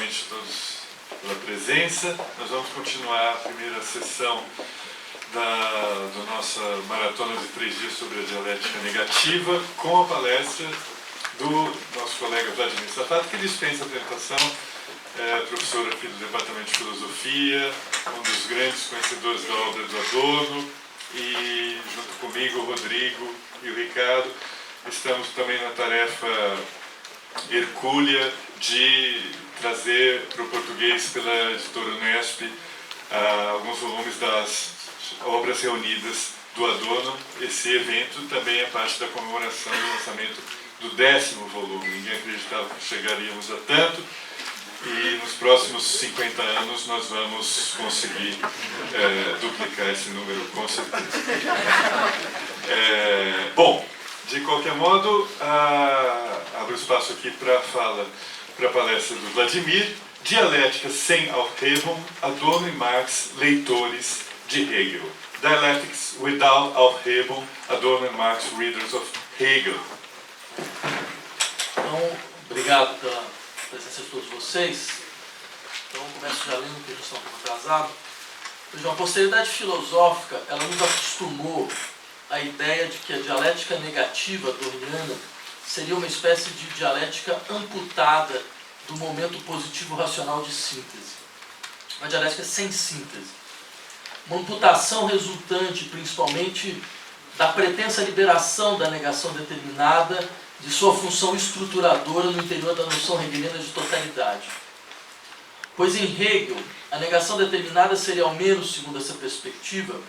novamente a todos pela presença. Nós vamos continuar a primeira sessão da nossa maratona de 3 dias sobre a dialética negativa, com a palestra do nosso colega Vladimir Safato, que dispensa a apresentação, professor aqui do Departamento de Filosofia, um dos grandes conhecedores da obra do Adorno, e junto comigo o Rodrigo e o Ricardo estamos também na tarefa hercúlea de trazer para o português pela editora Unesp alguns volumes das obras reunidas do Adorno. Esse evento também é parte da comemoração do lançamento do 10º volume. Ninguém acreditava que chegaríamos a tanto, e nos próximos 50 anos nós vamos conseguir duplicar esse número, com certeza. Bom, de qualquer modo, abro espaço aqui para a palestra do Vladimir, Dialética sem Aufhebung, Adorno e Marx, leitores de Hegel. Dialectics without Aufhebung, Adorno e Marx, readers of Hegel. Então, obrigado pela presença de todos vocês. Então, eu começo já lendo, porque a gente está um pouco atrasado. Veja, a posteridade filosófica, ela nos acostumou a ideia de que a dialética negativa adorniana seria uma espécie de dialética amputada do momento positivo racional de síntese. Uma dialética sem síntese. Uma amputação resultante principalmente da pretensa liberação da negação determinada de sua função estruturadora no interior da noção hegeliana de totalidade. Pois em Hegel, a negação determinada seria, ao menos segundo essa perspectiva,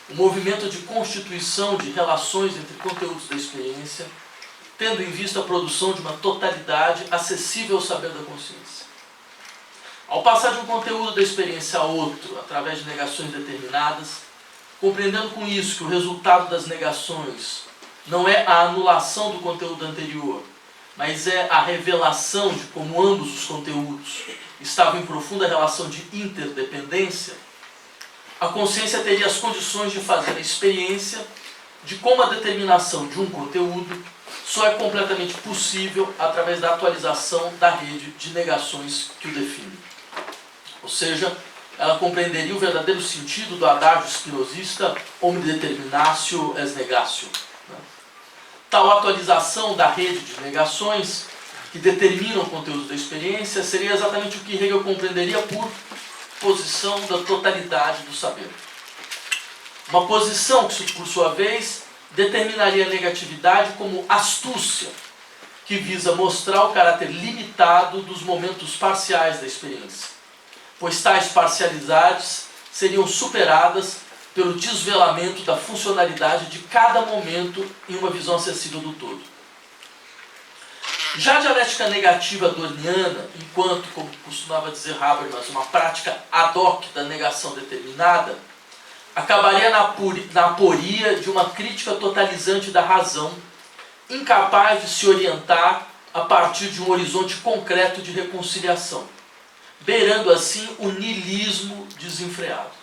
um movimento de constituição de relações entre conteúdos da experiência, tendo em vista a produção de uma totalidade acessível ao saber da consciência. Ao passar de um conteúdo da experiência a outro, através de negações determinadas, compreendendo com isso que o resultado das negações não é a anulação do conteúdo anterior, mas é a revelação de como ambos os conteúdos estavam em profunda relação de interdependência, a consciência teria as condições de fazer a experiência de como a determinação de um conteúdo só é completamente possível através da atualização da rede de negações que o define. Ou seja, ela compreenderia o verdadeiro sentido do adágio spinozista omni determinatio est negatio. Tal atualização da rede de negações que determinam o conteúdo da experiência seria exatamente o que Hegel compreenderia por posição da totalidade do saber. Uma posição que, por sua vez, determinaria a negatividade como astúcia, que visa mostrar o caráter limitado dos momentos parciais da experiência, pois tais parcialidades seriam superadas pelo desvelamento da funcionalidade de cada momento em uma visão acessível do todo. Já a dialética negativa adorniana, enquanto, como costumava dizer Habermas, uma prática ad hoc da negação determinada, acabaria na aporia de uma crítica totalizante da razão, incapaz de se orientar a partir de um horizonte concreto de reconciliação, beirando assim o niilismo desenfreado.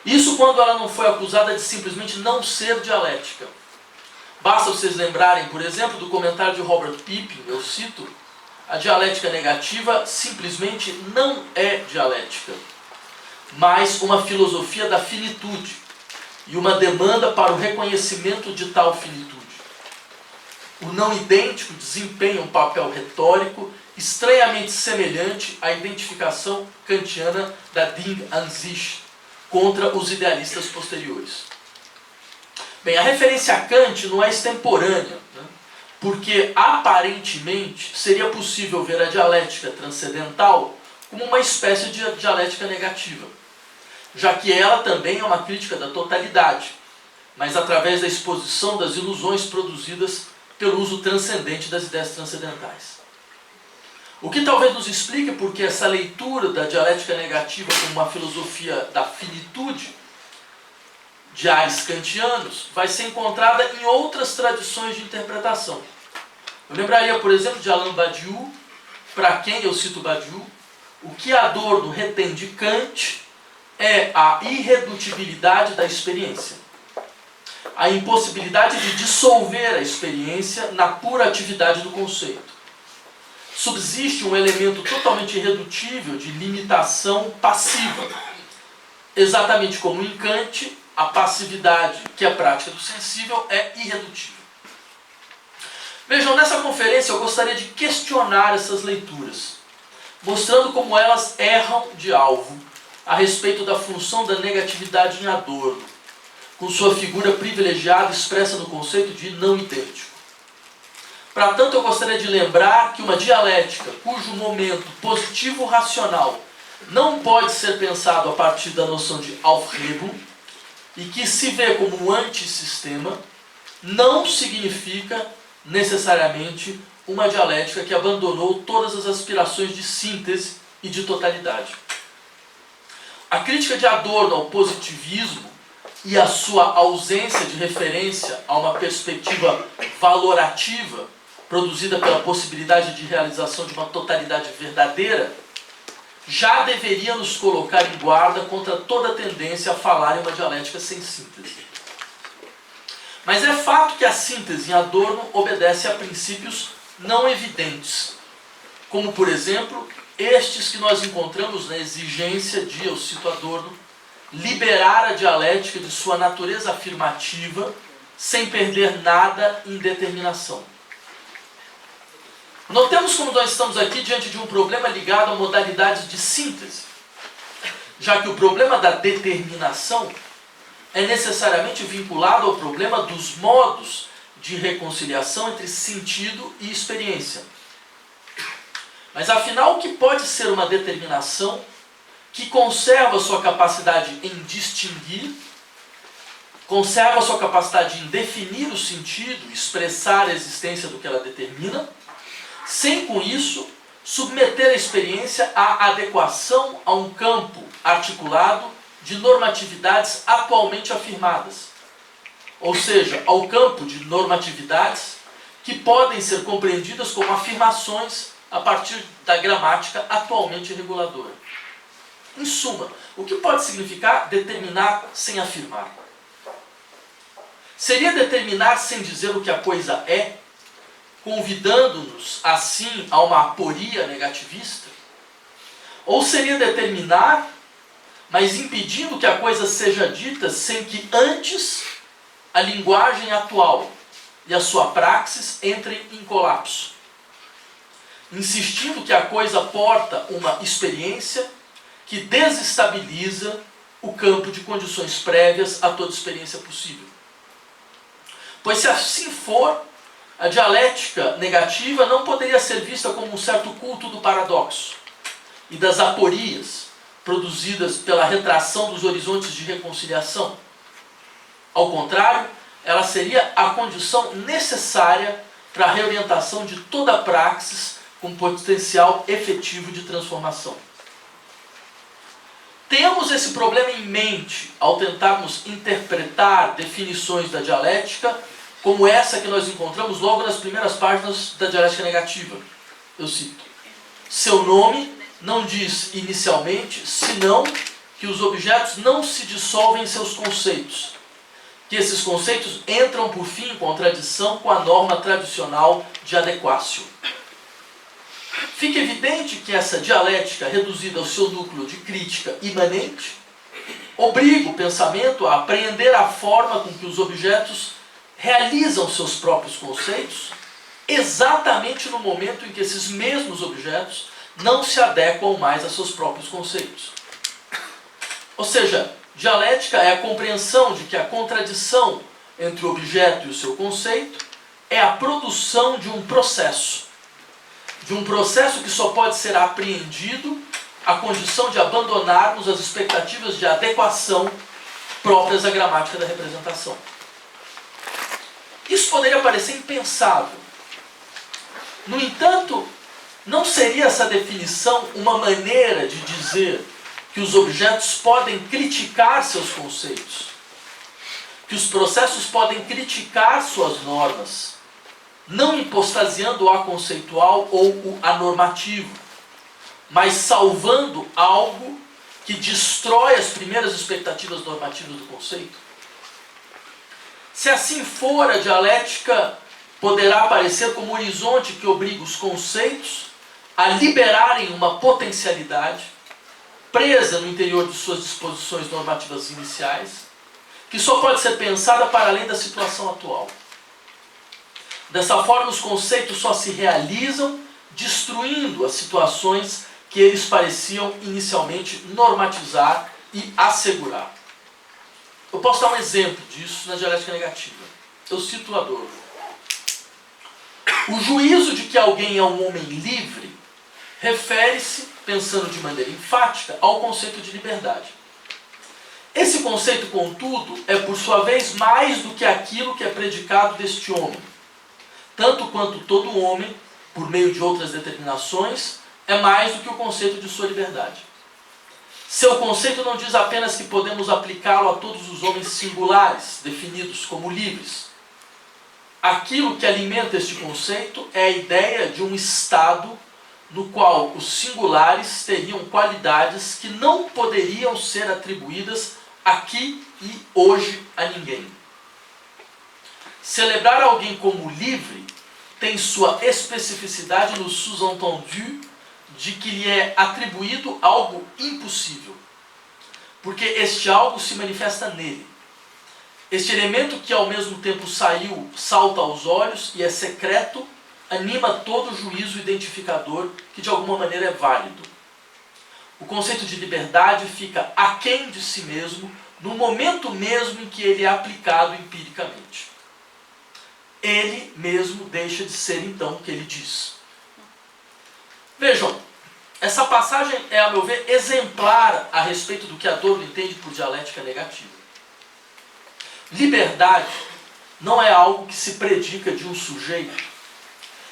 Isso quando ela não foi acusada de simplesmente não ser dialética. Basta vocês lembrarem, por exemplo, do comentário de Robert Pippin, eu cito: a dialética negativa simplesmente não é dialética, mas uma filosofia da finitude e uma demanda para o reconhecimento de tal finitude. O não idêntico desempenha um papel retórico estranhamente semelhante à identificação kantiana da Ding an sich contra os idealistas posteriores. Bem, a referência a Kant não é extemporânea, porque aparentemente seria possível ver a dialética transcendental como uma espécie de dialética negativa, já que ela também é uma crítica da totalidade, mas através da exposição das ilusões produzidas pelo uso transcendente das ideias transcendentais. O que talvez nos explique porque essa leitura da dialética negativa como uma filosofia da finitude, de ares kantianos, vai ser encontrada em outras tradições de interpretação. Eu lembraria, por exemplo, de Alain Badiou, para quem eu cito Badiou: o que Adorno retém de Kant é a irredutibilidade da experiência, a impossibilidade de dissolver a experiência na pura atividade do conceito. subsiste um elemento totalmente irredutível de limitação passiva. Exatamente como em Kant, a passividade, que é a prática do sensível, é irredutível. Vejam, nessa conferência eu gostaria de questionar essas leituras, mostrando como elas erram de alvo a respeito da função da negatividade em Adorno, com sua figura privilegiada expressa no conceito de não idêntico. Para tanto, eu gostaria de lembrar que uma dialética cujo momento positivo-racional não pode ser pensado a partir da noção de Aufhebung e que se vê como um antissistema, não significa necessariamente uma dialética que abandonou todas as aspirações de síntese e de totalidade. A crítica de Adorno ao positivismo e a sua ausência de referência a uma perspectiva valorativa produzida pela possibilidade de realização de uma totalidade verdadeira já deveria nos colocar em guarda contra toda tendência a falar em uma dialética sem síntese. Mas é fato que a síntese em Adorno obedece a princípios não evidentes, como, por exemplo, estes que nós encontramos na exigência de, eu cito Adorno, liberar a dialética de sua natureza afirmativa sem perder nada em determinação. Notemos como nós estamos aqui diante de um problema ligado a modalidades de síntese, já que o problema da determinação é necessariamente vinculado ao problema dos modos de reconciliação entre sentido e experiência. Mas afinal, o que pode ser uma determinação que conserva sua capacidade em distinguir, conserva sua capacidade em definir o sentido, expressar a existência do que ela determina, sem com isso submeter a experiência à adequação a um campo articulado de normatividades atualmente afirmadas, ou seja, ao campo de normatividades que podem ser compreendidas como afirmações a partir da gramática atualmente reguladora. Em suma, o que pode significar determinar sem afirmar? Seria determinar sem dizer o que a coisa é, convidando-nos assim a uma aporia negativista? Ou seria determinar, mas impedindo que a coisa seja dita sem que antes a linguagem atual e a sua praxis entrem em colapso, insistindo que a coisa porta uma experiência que desestabiliza o campo de condições prévias a toda experiência possível. Pois se assim for, a dialética negativa não poderia ser vista como um certo culto do paradoxo e das aporias produzidas pela retração dos horizontes de reconciliação. Ao contrário, ela seria a condição necessária para a reorientação de toda a praxis com potencial efetivo de transformação. Tenhamos esse problema em mente ao tentarmos interpretar definições da dialética como essa que nós encontramos logo nas primeiras páginas da dialética negativa. Eu cito: seu nome não diz inicialmente senão que os objetos não se dissolvem em seus conceitos, que esses conceitos entram por fim em contradição com a norma tradicional de adequácio. Fica evidente que essa dialética, reduzida ao seu núcleo de crítica imanente, obriga o pensamento a apreender a forma com que os objetos realizam seus próprios conceitos, exatamente no momento em que esses mesmos objetos não se adequam mais a seus próprios conceitos. Ou seja, dialética é a compreensão de que a contradição entre o objeto e o seu conceito é a produção de um processo que só pode ser apreendido à condição de abandonarmos as expectativas de adequação próprias à gramática da representação. Isso poderia parecer impensável. No entanto, não seria essa definição uma maneira de dizer que os objetos podem criticar seus conceitos, que os processos podem criticar suas normas, não hipostasiando o aconceitual ou o anormativo, mas salvando algo que destrói as primeiras expectativas normativas do conceito? Se assim for, a dialética poderá aparecer como um horizonte que obriga os conceitos a liberarem uma potencialidade presa no interior de suas disposições normativas iniciais, que só pode ser pensada para além da situação atual. Dessa forma, os conceitos só se realizam destruindo as situações que eles pareciam inicialmente normatizar e assegurar. Eu posso dar um exemplo disso na dialética negativa. Eu cito Adorno. O juízo de que alguém é um homem livre refere-se, pensando de maneira enfática, ao conceito de liberdade. Esse conceito, contudo, é por sua vez mais do que aquilo que é predicado deste homem, tanto quanto todo homem, por meio de outras determinações, é mais do que o conceito de sua liberdade. Seu conceito não diz apenas que podemos aplicá-lo a todos os homens singulares, definidos como livres. Aquilo que alimenta este conceito é a ideia de um estado no qual os singulares teriam qualidades que não poderiam ser atribuídas aqui e hoje a ninguém. Celebrar alguém como livre tem sua especificidade no sous-entendu de que lhe é atribuído algo impossível, porque este algo se manifesta nele. Este elemento que ao mesmo tempo salta aos olhos e é secreto, anima todo juízo identificador que de alguma maneira é válido. O conceito de liberdade fica aquém de si mesmo no momento mesmo em que ele é aplicado empiricamente. Ele mesmo deixa de ser então o que ele diz. Vejam, essa passagem é, a meu ver, exemplar a respeito do que Adorno entende por dialética negativa. Liberdade não é algo que se predica de um sujeito,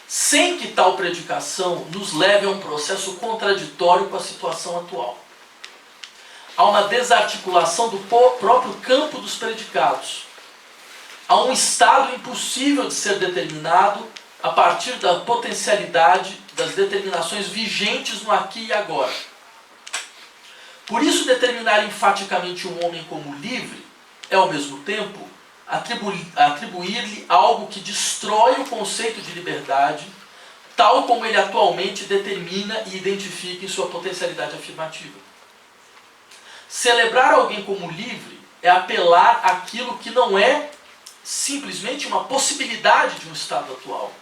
sem que tal predicação nos leve a um processo contraditório com a situação atual. Há uma desarticulação do próprio campo dos predicados. Há um estado impossível de ser determinado a partir da potencialidade das determinações vigentes no aqui e agora. Por isso, determinar enfaticamente um homem como livre é, ao mesmo tempo, atribuir-lhe algo que destrói o conceito de liberdade, tal como ele atualmente determina e identifica em sua potencialidade afirmativa. Celebrar alguém como livre é apelar àquilo que não é simplesmente uma possibilidade de um estado atual.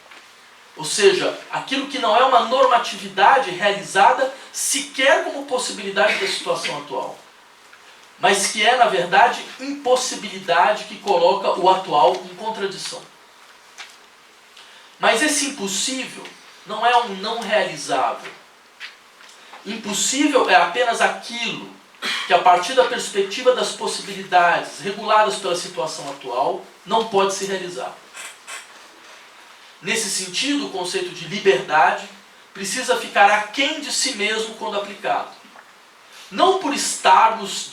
Ou seja, aquilo que não é uma normatividade realizada sequer como possibilidade da situação atual, mas que é, na verdade, impossibilidade que coloca o atual em contradição. Mas esse impossível não é um não realizável. Impossível é apenas aquilo que, a partir da perspectiva das possibilidades reguladas pela situação atual, não pode se realizar. Nesse sentido, o conceito de liberdade precisa ficar aquém de si mesmo quando aplicado. Não por estarmos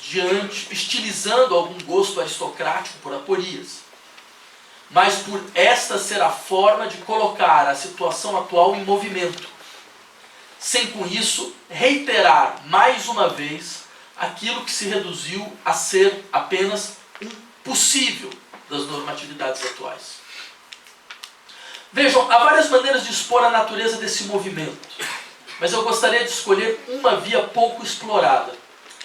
estilizando algum gosto aristocrático por aporias, mas por esta ser a forma de colocar a situação atual em movimento, sem com isso reiterar mais uma vez aquilo que se reduziu a ser apenas um possível das normatividades atuais. Vejam, há várias maneiras de expor a natureza desse movimento, mas eu gostaria de escolher uma via pouco explorada,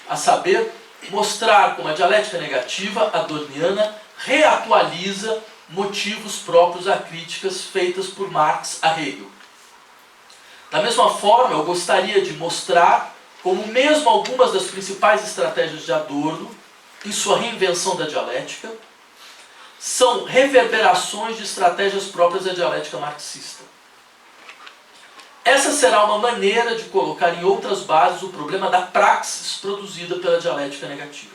a saber, mostrar como a dialética negativa adorniana reatualiza motivos próprios a críticas feitas por Marx a Hegel. Da mesma forma, eu gostaria de mostrar como mesmo algumas das principais estratégias de Adorno, em sua reinvenção da dialética, são reverberações de estratégias próprias da dialética marxista. Essa será uma maneira de colocar em outras bases o problema da praxis produzida pela dialética negativa.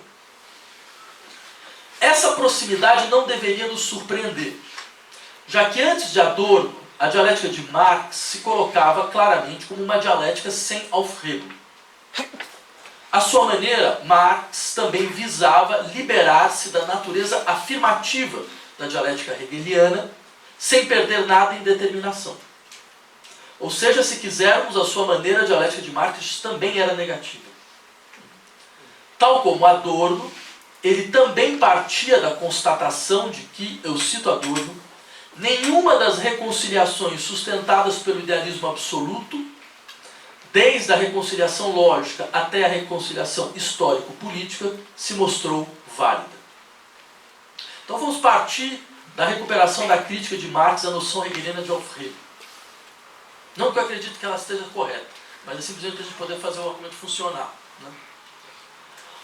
Essa proximidade não deveria nos surpreender, já que antes de Adorno, a dialética de Marx se colocava claramente como uma dialética sem Aufhebung. À sua maneira, Marx também visava liberar-se da natureza afirmativa da dialética hegeliana, sem perder nada em determinação. Ou seja, se quisermos, a sua maneira, a dialética de Marx também era negativa. Tal como Adorno, ele também partia da constatação de que, eu cito Adorno, nenhuma das reconciliações sustentadas pelo idealismo absoluto desde a reconciliação lógica até a reconciliação histórico-política, se mostrou válida. Então vamos partir da recuperação da crítica de Marx à noção hegeliana de Aufhebung. Não que eu acredite que ela esteja correta, mas é simplesmente para a gente poder fazer o argumento funcionar, né?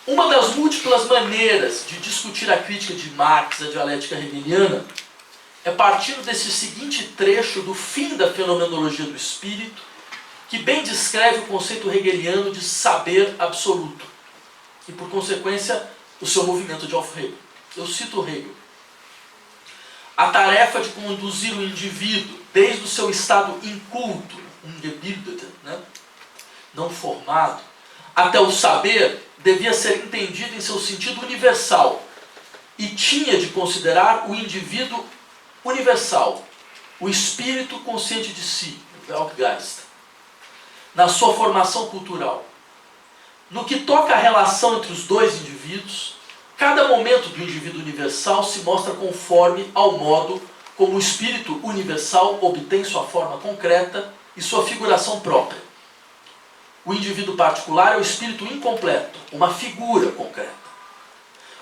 Uma das múltiplas maneiras de discutir a crítica de Marx à dialética hegeliana é partindo desse seguinte trecho do fim da Fenomenologia do Espírito, que bem descreve o conceito hegeliano de saber absoluto e, por consequência, o seu movimento de Aufhebung. Eu cito Hegel. A tarefa de conduzir o indivíduo desde o seu estado inculto, ungebildete, né, não formado, até o saber, devia ser entendido em seu sentido universal e tinha de considerar o indivíduo universal, o espírito consciente de si, o Weltgeist, na sua formação cultural. No que toca à relação entre os dois indivíduos, cada momento do indivíduo universal se mostra conforme ao modo como o espírito universal obtém sua forma concreta e sua figuração própria. O indivíduo particular é o espírito incompleto, uma figura concreta.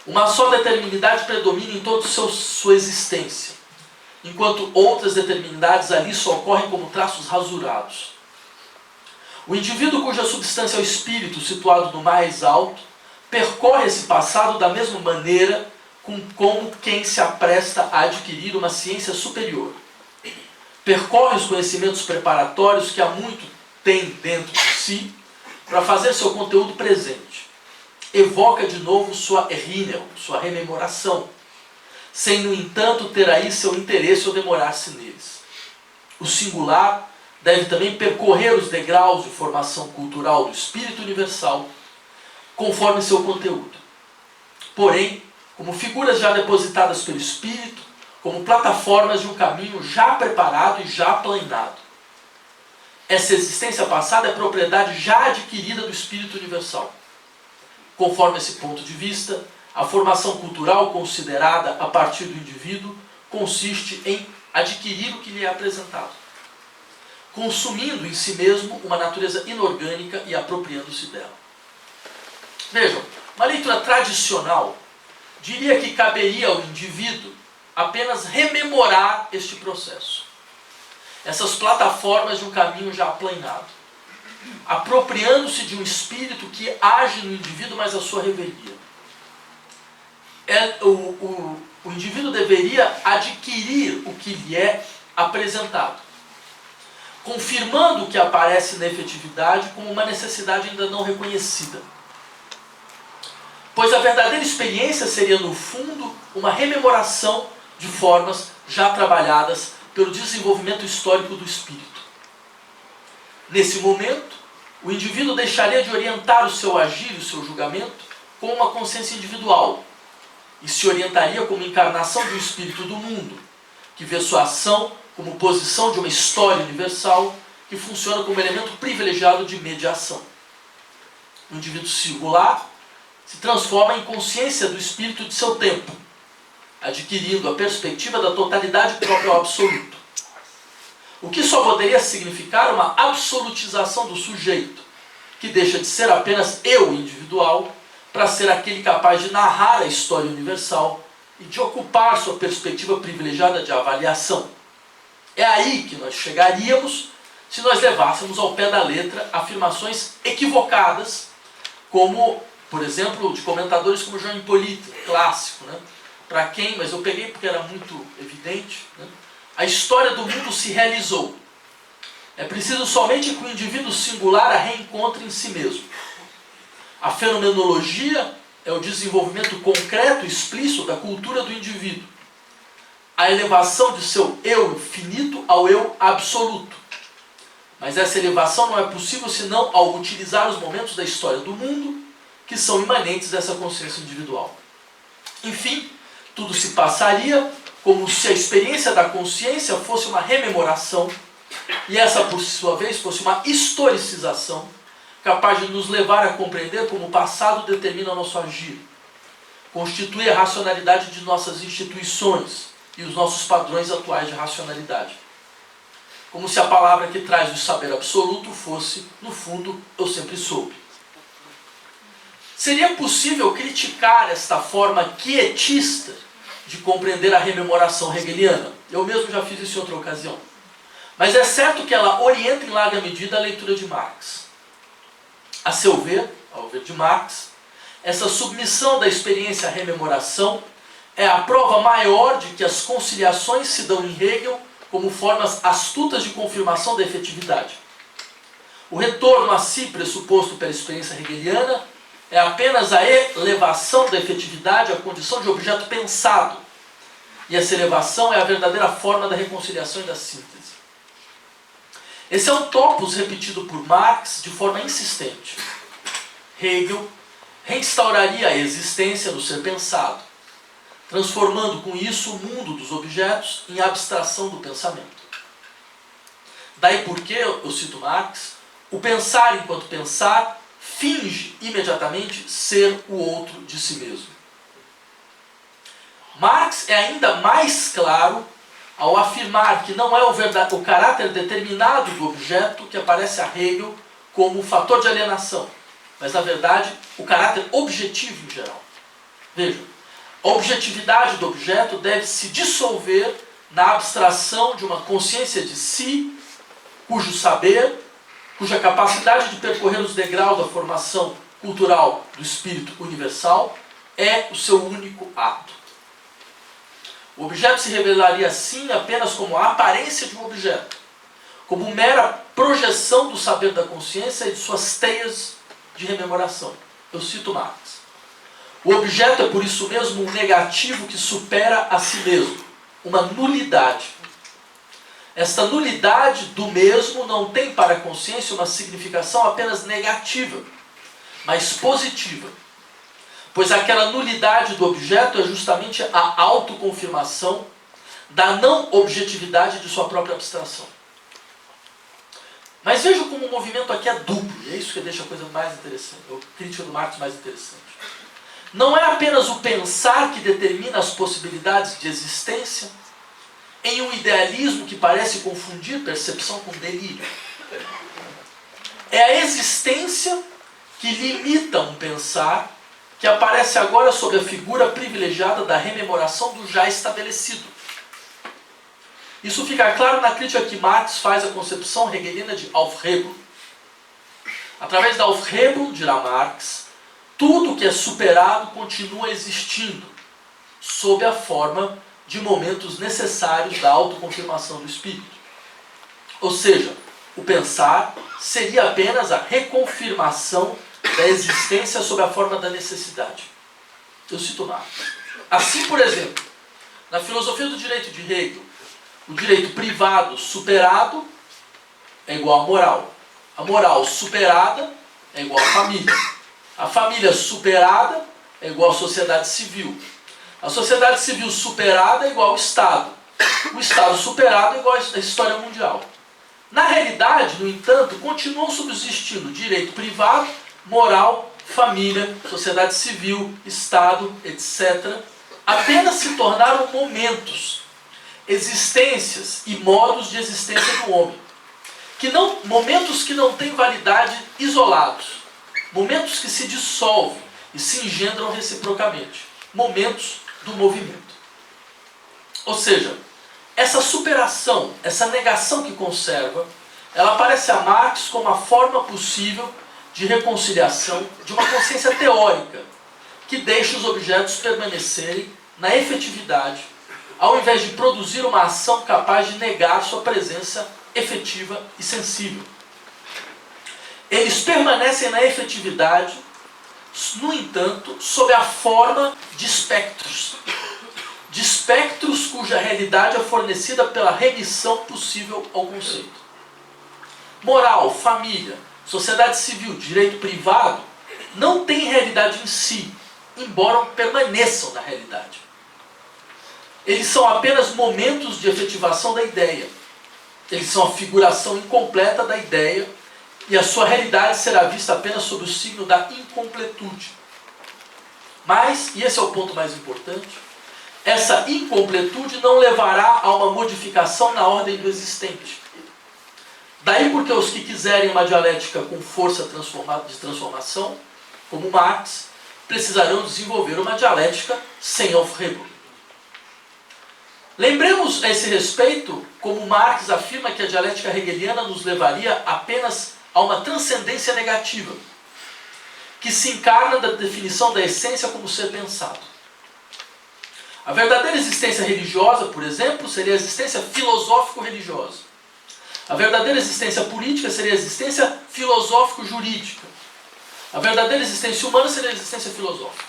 Uma só determinidade predomina em toda sua existência, enquanto outras determinidades ali só ocorrem como traços rasurados. O indivíduo cuja substância é o espírito situado no mais alto percorre esse passado da mesma maneira como quem se apresta a adquirir uma ciência superior. Percorre os conhecimentos preparatórios que há muito tem dentro de si para fazer seu conteúdo presente. Evoca de novo sua Erinnerung, sua rememoração, sem, no entanto, ter aí seu interesse ou demorar-se neles. O singular deve também percorrer os degraus de formação cultural do espírito universal, conforme seu conteúdo. Porém, como figuras já depositadas pelo espírito, como plataformas de um caminho já preparado e já planeado. Essa existência passada é propriedade já adquirida do espírito universal. Conforme esse ponto de vista, a formação cultural considerada a partir do indivíduo consiste em adquirir o que lhe é apresentado, consumindo em si mesmo uma natureza inorgânica e apropriando-se dela. Vejam, uma leitura tradicional diria que caberia ao indivíduo apenas rememorar este processo, essas plataformas de um caminho já aplanado, apropriando-se de um espírito que age no indivíduo, mas a sua revelia. O indivíduo deveria adquirir o que lhe é apresentado, confirmando o que aparece na efetividade como uma necessidade ainda não reconhecida. Pois a verdadeira experiência seria, no fundo, uma rememoração de formas já trabalhadas pelo desenvolvimento histórico do espírito. Nesse momento, o indivíduo deixaria de orientar o seu agir e o seu julgamento com uma consciência individual e se orientaria como encarnação de um espírito do mundo, que vê sua ação como posição de uma história universal que funciona como elemento privilegiado de mediação. O indivíduo singular se transforma em consciência do espírito de seu tempo, adquirindo a perspectiva da totalidade própria ao absoluto. O que só poderia significar uma absolutização do sujeito, que deixa de ser apenas eu individual para ser aquele capaz de narrar a história universal e de ocupar sua perspectiva privilegiada de avaliação. É aí que nós chegaríamos se nós levássemos ao pé da letra afirmações equivocadas, como, por exemplo, de comentadores como Jean Hippolyte, clássico, né? Para quem, mas eu peguei porque era muito evidente, né? A história do mundo se realizou. É preciso somente que o indivíduo singular a reencontre em si mesmo. A fenomenologia é o desenvolvimento concreto e explícito da cultura do indivíduo. A elevação de seu eu finito ao eu absoluto. Mas essa elevação não é possível senão ao utilizar os momentos da história do mundo que são imanentes dessa consciência individual. Enfim, tudo se passaria como se a experiência da consciência fosse uma rememoração e essa, por sua vez, fosse uma historicização capaz de nos levar a compreender como o passado determina o nosso agir, constitui a racionalidade de nossas instituições e os nossos padrões atuais de racionalidade. como se a palavra que traz o saber absoluto fosse, no fundo, eu sempre soube. Seria possível criticar esta forma quietista de compreender a rememoração hegeliana. Eu mesmo já fiz isso em outra ocasião. Mas é certo que ela orienta em larga medida a leitura de Marx. A seu ver, ao ver de Marx, essa submissão da experiência à rememoração é a prova maior de que as conciliações se dão em Hegel como formas astutas de confirmação da efetividade. O retorno a si pressuposto pela experiência hegeliana é apenas a elevação da efetividade à condição de objeto pensado. E essa elevação é a verdadeira forma da reconciliação e da síntese. Esse é um topos repetido por Marx de forma insistente. Hegel reinstauraria a existência no ser pensado, transformando com isso o mundo dos objetos em abstração do pensamento. Daí porque, eu cito Marx, o pensar enquanto pensar finge imediatamente ser o outro de si mesmo. Marx é ainda mais claro ao afirmar que não é o caráter determinado do objeto que aparece a Hegel como fator de alienação, mas, na verdade, o caráter objetivo em geral. Vejam, a objetividade do objeto deve se dissolver na abstração de uma consciência de si, cujo saber, cuja capacidade de percorrer os degraus da formação cultural do espírito universal é o seu único ato. O objeto se revelaria assim apenas como a aparência de um objeto, como mera projeção do saber da consciência e de suas teias de rememoração. Eu cito Marx. O objeto é por isso mesmo um negativo que supera a si mesmo, uma nulidade. Esta nulidade do mesmo não tem para a consciência uma significação apenas negativa, mas positiva. Pois aquela nulidade do objeto é justamente a autoconfirmação da não objetividade de sua própria abstração. Mas veja como o movimento aqui é duplo, e é isso que deixa a coisa mais interessante, a crítica do Marx mais interessante. Não é apenas o pensar que determina as possibilidades de existência em um idealismo que parece confundir percepção com delírio. É a existência que limita um pensar que aparece agora sob a figura privilegiada da rememoração do já estabelecido. Isso fica claro na crítica que Marx faz à concepção hegeliana de Aufhebung. Através da Aufhebung, dirá Marx, tudo que é superado continua existindo, sob a forma de momentos necessários da autoconfirmação do espírito. Ou seja, o pensar seria apenas a reconfirmação da existência sob a forma da necessidade. Eu cito Marx. Assim, por exemplo, na filosofia do direito de Hegel, o direito privado superado é igual à moral. A moral superada é igual à família. A família superada é igual à sociedade civil. A sociedade civil superada é igual ao Estado. O Estado superado é igual à história mundial. Na realidade, no entanto, continuam subsistindo direito privado, moral, família, sociedade civil, Estado, etc. Apenas se tornaram momentos, existências e modos de existência do homem. Momentos que não têm validade isolados. Momentos que se dissolvem e se engendram reciprocamente. Momentos do movimento. Ou seja, essa superação, essa negação que conserva, ela aparece a Marx como a forma possível de reconciliação de uma consciência teórica que deixa os objetos permanecerem na efetividade, ao invés de produzir uma ação capaz de negar sua presença efetiva e sensível. Eles permanecem na efetividade, no entanto, sob a forma de espectros. De espectros cuja realidade é fornecida pela remissão possível ao conceito. Moral, família, sociedade civil, direito privado, não têm realidade em si, embora permaneçam na realidade. Eles são apenas momentos de efetivação da ideia. Eles são a figuração incompleta da ideia e a sua realidade será vista apenas sob o signo da incompletude. Mas, e esse é o ponto mais importante, essa incompletude não levará a uma modificação na ordem do existente. Daí porque os que quiserem uma dialética com força de transformação, como Marx, precisarão desenvolver uma dialética sem Aufhebung. Lembremos a esse respeito como Marx afirma que a dialética hegeliana nos levaria apenas a uma transcendência negativa, que se encarna da definição da essência como ser pensado. A verdadeira existência religiosa, por exemplo, seria a existência filosófico-religiosa. A verdadeira existência política seria a existência filosófico-jurídica. A verdadeira existência humana seria a existência filosófica.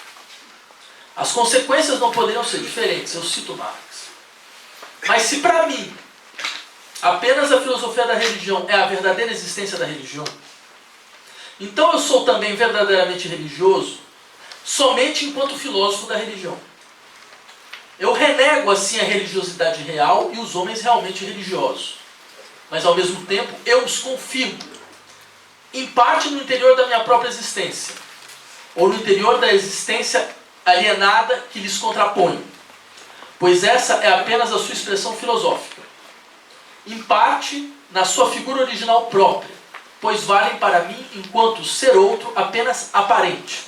As consequências não poderiam ser diferentes, eu cito Marx. Mas se para mim apenas a filosofia da religião é a verdadeira existência da religião, então eu sou também verdadeiramente religioso somente enquanto filósofo da religião. Eu renego assim a religiosidade real e os homens realmente religiosos. Mas ao mesmo tempo eu os confirmo, em parte no interior da minha própria existência, ou no interior da existência alienada que lhes contrapõe, pois essa é apenas a sua expressão filosófica. Em parte na sua figura original própria, pois valem para mim enquanto ser outro apenas aparente,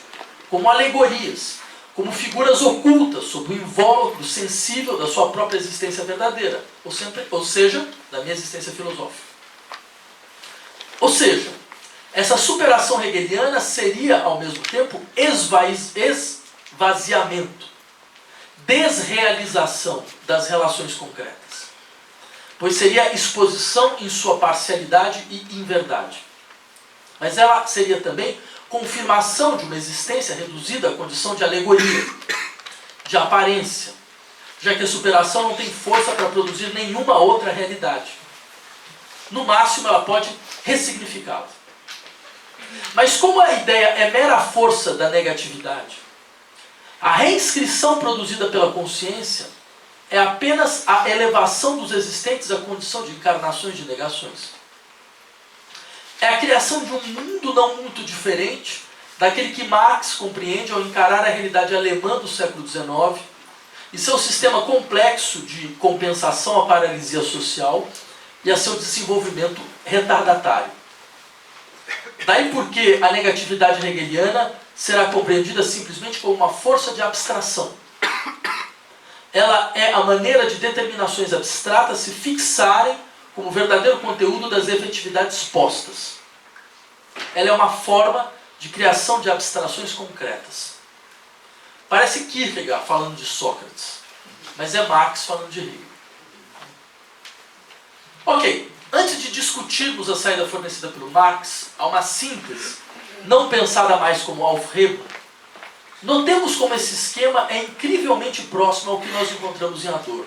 como alegorias, como figuras ocultas sob o invólucro sensível da sua própria existência verdadeira, ou seja, da minha existência filosófica. Ou seja, essa superação hegeliana seria, ao mesmo tempo, esvaziamento, desrealização das relações concretas, pois seria exposição em sua parcialidade e inverdade. Mas ela seria também confirmação de uma existência reduzida à condição de alegoria, de aparência, já que a superação não tem força para produzir nenhuma outra realidade. No máximo, ela pode ressignificá-la. Mas como a ideia é mera força da negatividade, a reinscrição produzida pela consciência é apenas a elevação dos existentes à condição de encarnações de negações. É a criação de um mundo não muito diferente daquele que Marx compreende ao encarar a realidade alemã do século XIX e seu sistema complexo de compensação à paralisia social e a seu desenvolvimento retardatário. Daí porque a negatividade hegeliana será compreendida simplesmente como uma força de abstração. Ela é a maneira de determinações abstratas se fixarem como verdadeiro conteúdo das efetividades postas. Ela é uma forma de criação de abstrações concretas. Parece Kierkegaard falando de Sócrates, mas é Marx falando de Hegel. Ok, antes de discutirmos a saída fornecida pelo Marx, há uma síntese, não pensada mais como Aufhebung. Notemos como esse esquema é incrivelmente próximo ao que nós encontramos em Adorno.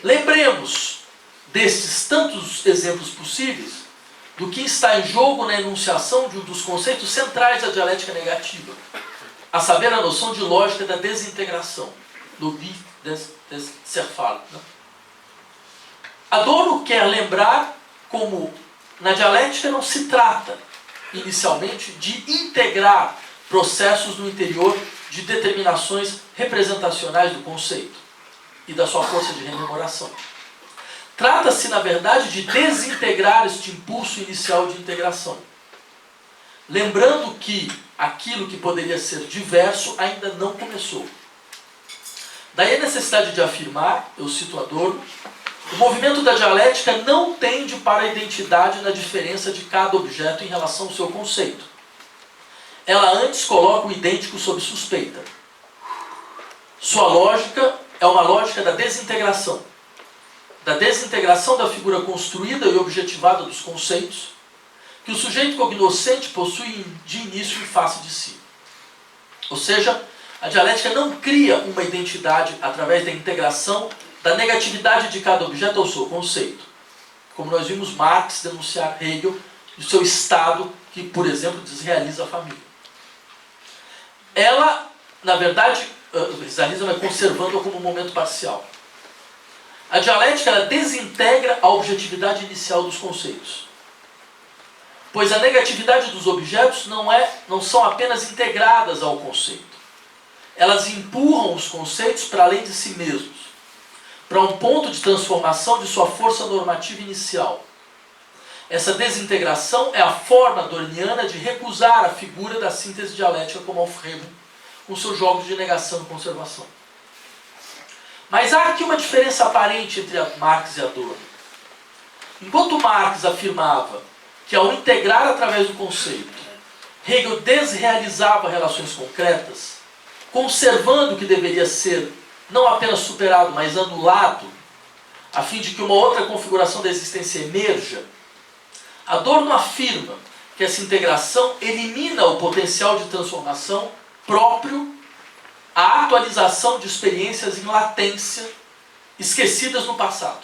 Lembremos destes tantos exemplos possíveis do que está em jogo na enunciação de um dos conceitos centrais da dialética negativa, a saber, a noção de lógica da desintegração, Logik des Zerfalls. Adorno quer lembrar como na dialética não se trata, inicialmente, de integrar processos no interior de determinações representacionais do conceito e da sua força de rememoração. Trata-se, na verdade, de desintegrar este impulso inicial de integração. Lembrando que aquilo que poderia ser diverso ainda não começou. Daí a necessidade de afirmar, eu cito Adorno, o movimento da dialética não tende para a identidade na diferença de cada objeto em relação ao seu conceito. Ela antes coloca o idêntico sob suspeita. Sua lógica é uma lógica da desintegração da figura construída e objetivada dos conceitos, que o sujeito cognoscente possui de início em face de si. Ou seja, a dialética não cria uma identidade através da integração da negatividade de cada objeto ao seu conceito, como nós vimos Marx denunciar Hegel e o seu estado que, por exemplo, desrealiza a família. Ela, na verdade, desrealiza, mas conservando-a como um momento parcial. A dialética ela desintegra a objetividade inicial dos conceitos, pois a negatividade dos objetos não são apenas integradas ao conceito. Elas empurram os conceitos para além de si mesmos, para um ponto de transformação de sua força normativa inicial. Essa desintegração é a forma adorniana de recusar a figura da síntese dialética como Aufhebung, com seus jogos de negação e conservação. Mas há aqui uma diferença aparente entre Marx e Adorno. Enquanto Marx afirmava que ao integrar através do conceito, Hegel desrealizava relações concretas, conservando o que deveria ser não apenas superado, mas anulado, a fim de que uma outra configuração da existência emerja, Adorno afirma que essa integração elimina o potencial de transformação próprio à atualização de experiências em latência, esquecidas no passado.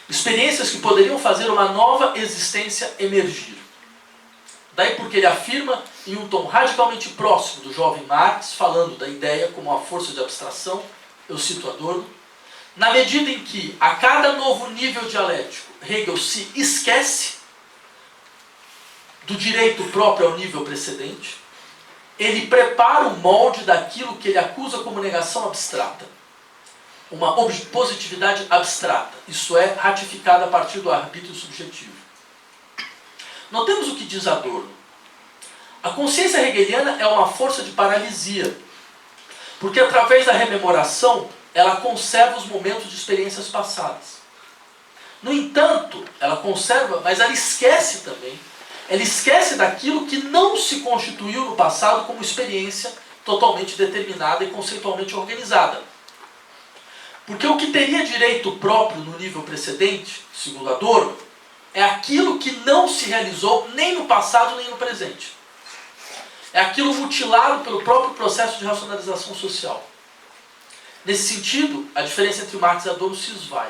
Experiências que poderiam fazer uma nova existência emergir. Daí porque ele afirma, em um tom radicalmente próximo do jovem Marx, falando da ideia como uma força de abstração, eu cito Adorno, na medida em que, a cada novo nível dialético, Hegel se esquece do direito próprio ao nível precedente, ele prepara o molde daquilo que ele acusa como negação abstrata. Uma positividade abstrata, isso é, ratificada a partir do arbítrio subjetivo. Notemos o que diz Adorno. A consciência hegeliana é uma força de paralisia, porque através da rememoração ela conserva os momentos de experiências passadas. No entanto, ela conserva, mas ela esquece também. Ela esquece daquilo que não se constituiu no passado como experiência totalmente determinada e conceitualmente organizada. Porque o que teria direito próprio no nível precedente, segundo Adorno, é aquilo que não se realizou nem no passado nem no presente. É aquilo mutilado pelo próprio processo de racionalização social. Nesse sentido, a diferença entre Marx e Adorno se esvai.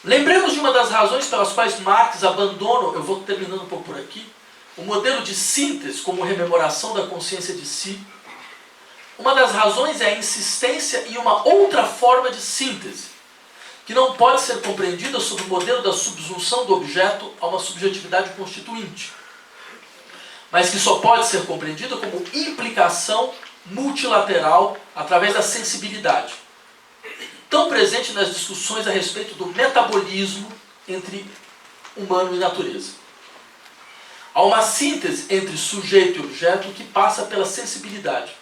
Lembremos de uma das razões pelas quais Marx abandona, eu vou terminando um pouco por aqui, o modelo de síntese como rememoração da consciência de si. Uma das razões é a insistência em uma outra forma de síntese, que não pode ser compreendida sob o modelo da subsunção do objeto a uma subjetividade constituinte, mas que só pode ser compreendida como implicação multilateral através da sensibilidade, tão presente nas discussões a respeito do metabolismo entre humano e natureza. Há uma síntese entre sujeito e objeto que passa pela sensibilidade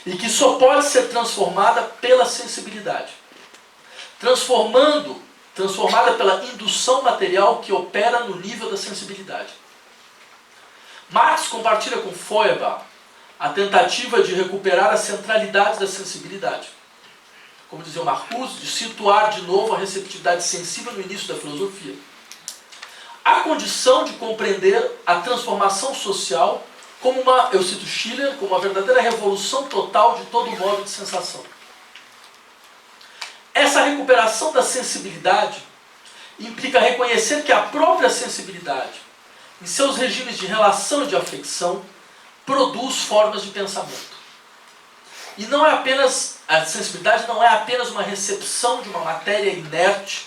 e que só pode ser transformada pela sensibilidade, transformada pela indução material que opera no nível da sensibilidade. Marx compartilha com Feuerbach a tentativa de recuperar a centralidade da sensibilidade, como dizia o Marcuse, de situar de novo a receptividade sensível no início da filosofia. A condição de compreender a transformação social como uma, eu cito Schiller, como uma verdadeira revolução total de todo o modo de sensação. Essa recuperação da sensibilidade implica reconhecer que a própria sensibilidade, em seus regimes de relação e de afecção, produz formas de pensamento. E não é apenas, a sensibilidade não é apenas uma recepção de uma matéria inerte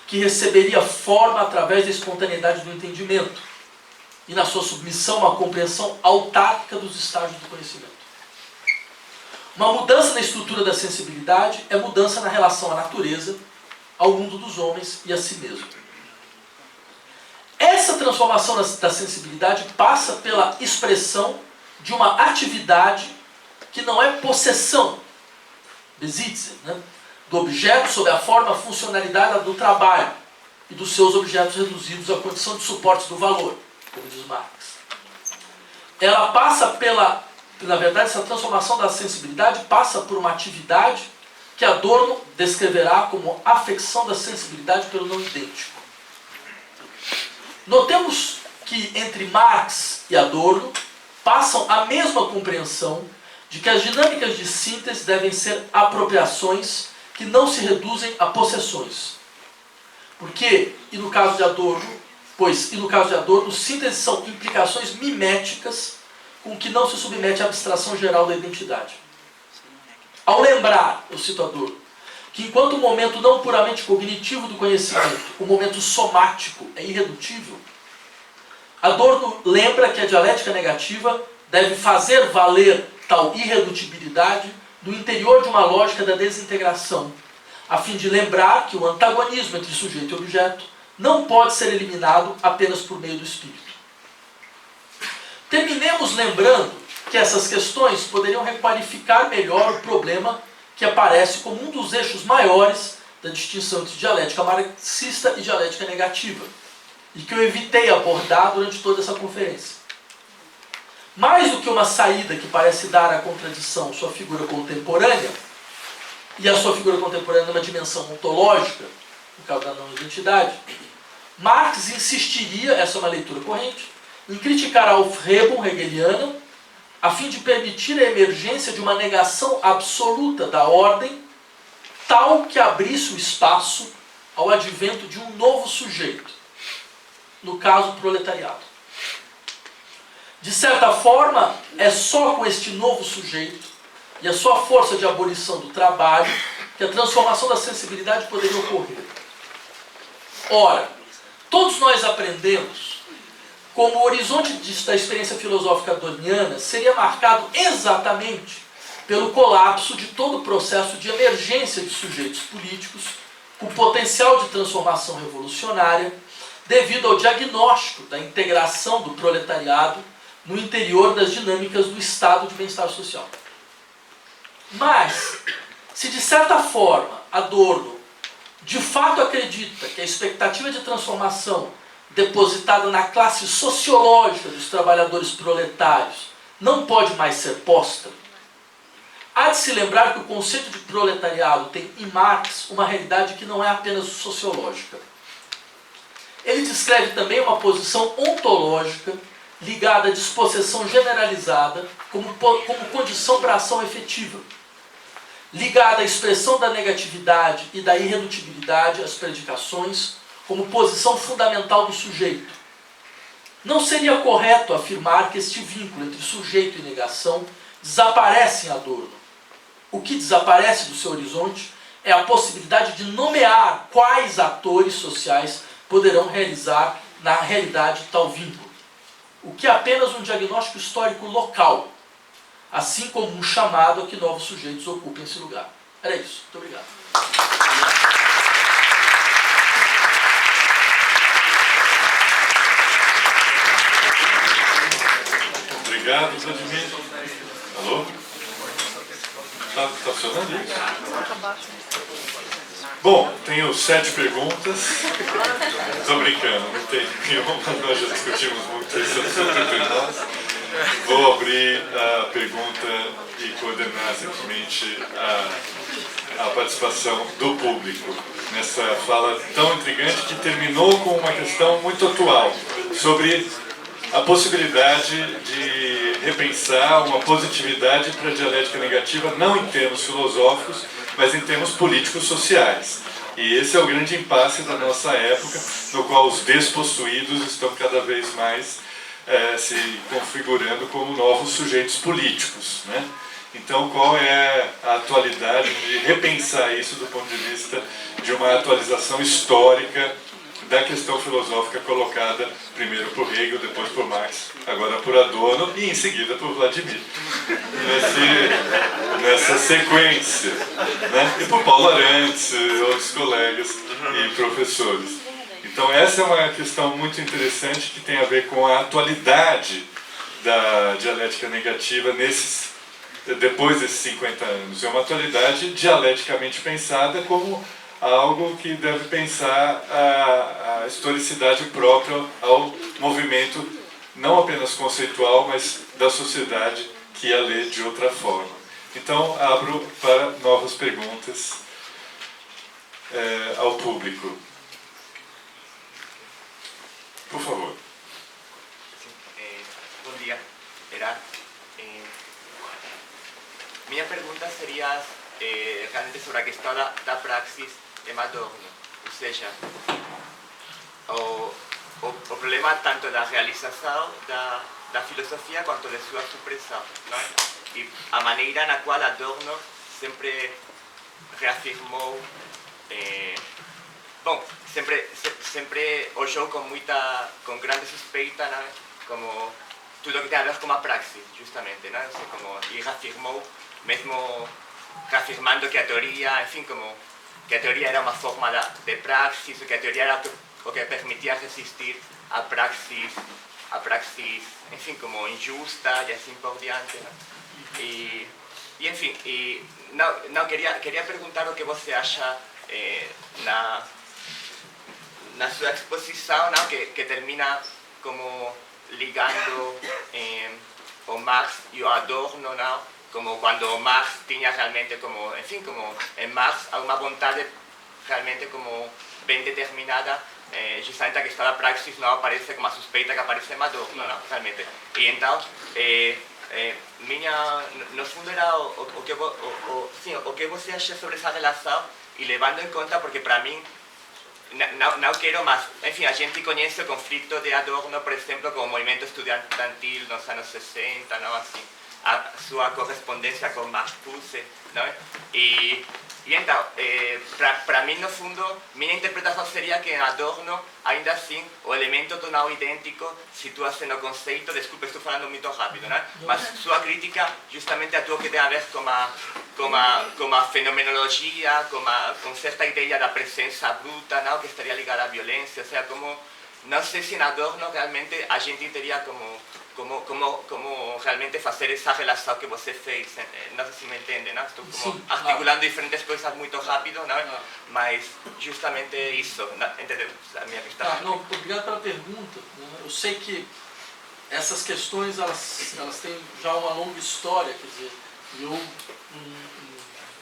que receberia forma através da espontaneidade do entendimento e na sua submissão a uma compreensão autárquica dos estágios do conhecimento. Uma mudança na estrutura da sensibilidade é mudança na relação à natureza, ao mundo dos homens e a si mesmo. Essa transformação da sensibilidade passa pela expressão de uma atividade que não é possessão, Besitzer, do objeto sob a forma a funcionalidade do trabalho e dos seus objetos reduzidos à condição de suporte do valor, como diz Marx. Ela passa na verdade, essa transformação da sensibilidade passa por uma atividade que Adorno descreverá como afecção da sensibilidade pelo não idêntico. Notemos que entre Marx e Adorno passam a mesma compreensão de que as dinâmicas de síntese devem ser apropriações que não se reduzem a possessões. Porque, e no caso de Adorno, síntese são implicações miméticas com que não se submete à abstração geral da identidade. Ao lembrar, eu cito Adorno, que enquanto o momento não puramente cognitivo do conhecimento, o momento somático é irredutível, Adorno lembra que a dialética negativa deve fazer valer tal irredutibilidade no interior de uma lógica da desintegração, a fim de lembrar que o antagonismo entre sujeito e objeto não pode ser eliminado apenas por meio do espírito. Terminemos lembrando que essas questões poderiam requalificar melhor o problema que aparece como um dos eixos maiores da distinção entre dialética marxista e dialética negativa, e que eu evitei abordar durante toda essa conferência. Mais do que uma saída que parece dar à contradição sua figura contemporânea, e a sua figura contemporânea numa dimensão ontológica, no caso da não-identidade, Marx insistiria, essa é uma leitura corrente, em criticar a Aufhebung hegeliana, a fim de permitir a emergência de uma negação absoluta da ordem, tal que abrisse o espaço ao advento de um novo sujeito, no caso, o proletariado. De certa forma, é só com este novo sujeito e a sua força de abolição do trabalho que a transformação da sensibilidade poderia ocorrer. Ora, todos nós aprendemos como o horizonte da experiência filosófica adorniana seria marcado exatamente pelo colapso de todo o processo de emergência de sujeitos políticos com potencial de transformação revolucionária devido ao diagnóstico da integração do proletariado no interior das dinâmicas do estado de bem-estar social. Mas, se de certa forma Adorno de fato acredita que a expectativa de transformação depositada na classe sociológica dos trabalhadores proletários não pode mais ser posta, há de se lembrar que o conceito de proletariado tem em Marx uma realidade que não é apenas sociológica. Ele descreve também uma posição ontológica ligada à dispossessão generalizada como condição para a ação efetiva, ligada à expressão da negatividade e da irredutibilidade às predicações como posição fundamental do sujeito. Não seria correto afirmar que este vínculo entre sujeito e negação desaparece em Adorno. O que desaparece do seu horizonte é a possibilidade de nomear quais atores sociais poderão realizar na realidade tal vínculo, o que é apenas um diagnóstico histórico local, assim como um chamado a que novos sujeitos ocupem esse lugar. Era isso. Muito obrigado. Obrigado, Vladimir. Alô? Está funcionando isso? Bom, tenho 7 perguntas. Estou brincando, não tem nenhuma, nós já discutimos muito esse assunto entre nós. Vou abrir a pergunta e coordenar simplesmente a participação do público nessa fala tão intrigante que terminou com uma questão muito atual sobre a possibilidade de repensar uma positividade para a dialética negativa, não em termos filosóficos, mas em termos políticos sociais. E esse é o grande impasse da nossa época, no qual os despossuídos estão cada vez mais se configurando como novos sujeitos políticos, né? Então, qual é a atualidade de repensar isso do ponto de vista de uma atualização histórica da questão filosófica colocada primeiro por Hegel, depois por Marx, agora por Adorno e em seguida por Vladimir, nessa sequência, né? E por Paulo Arantes, outros colegas e professores. Então essa é uma questão muito interessante que tem a ver com a atualidade da dialética negativa depois desses 50 anos. É uma atualidade dialeticamente pensada como algo que deve pensar a historicidade própria ao movimento, não apenas conceitual, mas da sociedade que a lê de outra forma. Então, abro para novas perguntas ao público. Por favor. Bom dia. Minha pergunta seria realmente sobre a questão da praxis de Adorno, ou seja, o problema tanto da realização da filosofia quanto de sua supressão, não? E a maneira na qual Adorno sempre reafirmou, sempre olhou com grande suspeita, não? Como tudo que tem a ver com a praxis, justamente, não? E reafirmou mesmo reafirmando que a teoria, enfim, como que a teoria era uma forma de praxis, que a teoria era o que permitia resistir a praxis, enfim, como injusta e assim por diante. Né? E enfim, não queria perguntar o que você acha na sua exposição, não, que termina como ligando o Marx e o Adorno, não, como quando o Marx tinha realmente como, enfim, como em Marx há uma vontade realmente como bem determinada, justamente a questão da praxis não aparece como a suspeita que aparece em Adorno, não, realmente. E então, no fundo era o que você acha sobre essa relação e levando em conta, porque para mim, não quero, mas, enfim, a gente conhece o conflito de Adorno, por exemplo, com o movimento estudantil nos anos 60, não, assim, a sua correspondência com Marcuse, não é? E então, para mim, no fundo, minha interpretação seria que em Adorno, ainda assim, o elemento do não idêntico situa-se no conceito, desculpa, estou falando muito rápido, né? Mas sua crítica justamente atua que tem a ver com a fenomenologia, com certa ideia da presença bruta, não? Que estaria ligada à violência, ou seja, como, não sei se em Adorno realmente a gente teria como realmente fazer essa relação que você fez, não sei se me entende, não? Estou como articulando diferentes coisas muito rápido, não? Mas justamente isso, entendeu? A minha questão. Não, obrigado pela pergunta. Eu sei que essas questões elas têm já uma longa história, quer dizer, eu em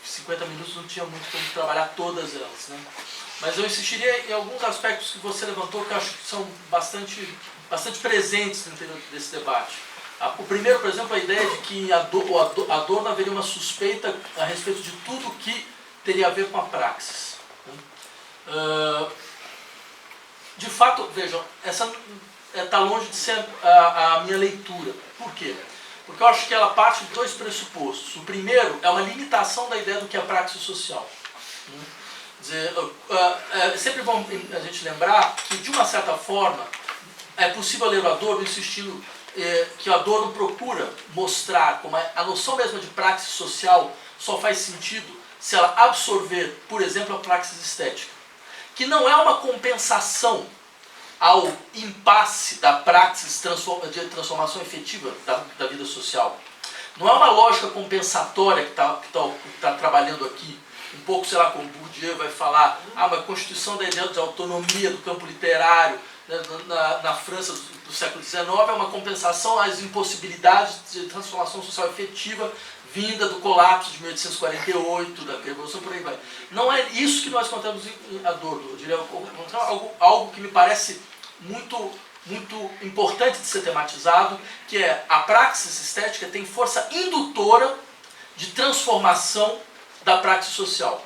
50 minutos não tinha muito como trabalhar todas elas, né? Mas eu insistiria em alguns aspectos que você levantou que eu acho que são bastante presentes no interior desse debate. O primeiro, por exemplo, a ideia de que a Adorno haveria uma suspeita a respeito de tudo que teria a ver com a praxis. De fato, vejam, essa está longe de ser a minha leitura. Por quê? Porque eu acho que ela parte de dois pressupostos. O primeiro é uma limitação da ideia do que é praxis social. É sempre bom a gente lembrar que, de uma certa forma, é possível ler o Adorno insistindo que o Adorno procura mostrar como a noção mesma de praxis social só faz sentido se ela absorver, por exemplo, a praxis estética, que não é uma compensação ao impasse da praxis de transformação efetiva da vida social. Não é uma lógica compensatória que está trabalhando aqui, um pouco, sei lá, como Bourdieu vai falar, uma constituição da ideia de autonomia do campo literário, na França do século XIX, é uma compensação às impossibilidades de transformação social efetiva vinda do colapso de 1848, da Revolução, por aí vai. Não é isso que nós contamos em Adorno, eu diria, algo que me parece muito importante de ser tematizado, que é a praxis estética tem força indutora de transformação da praxis social.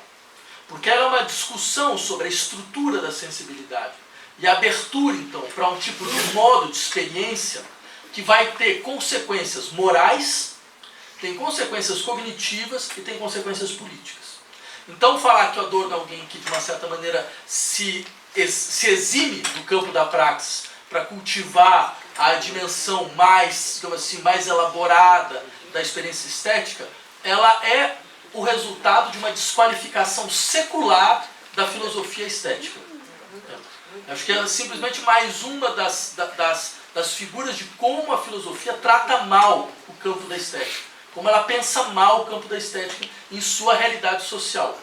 Porque ela é uma discussão sobre a estrutura da sensibilidade e a abertura, então, para um tipo de modo de experiência que vai ter consequências morais, tem consequências cognitivas e tem consequências políticas. Então, falar que o Adorno é alguém que, de uma certa maneira, se exime do campo da praxis para cultivar a dimensão mais, digamos assim, mais elaborada da experiência estética, ela é o resultado de uma desqualificação secular da filosofia estética. Acho que é simplesmente mais uma das figuras de como a filosofia trata mal o campo da estética, como ela pensa mal o campo da estética em sua realidade social.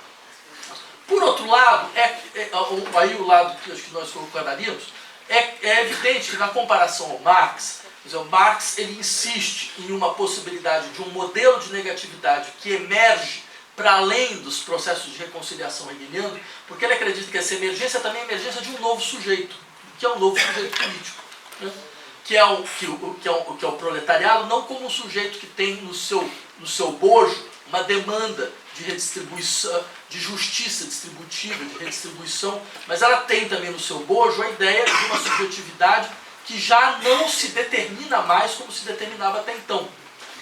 Por outro lado, aí o lado que acho que nós colocaríamos, é evidente que na comparação ao Marx, o Marx ele insiste em uma possibilidade de um modelo de negatividade que emerge para além dos processos de reconciliação hegeliano, porque ele acredita que essa emergência também é a emergência de um novo sujeito, que é um novo sujeito político, né? que é o proletariado, não como um sujeito que tem no seu bojo uma demanda de redistribuição, de justiça distributiva, de redistribuição, mas ela tem também no seu bojo a ideia de uma subjetividade que já não se determina mais como se determinava até então.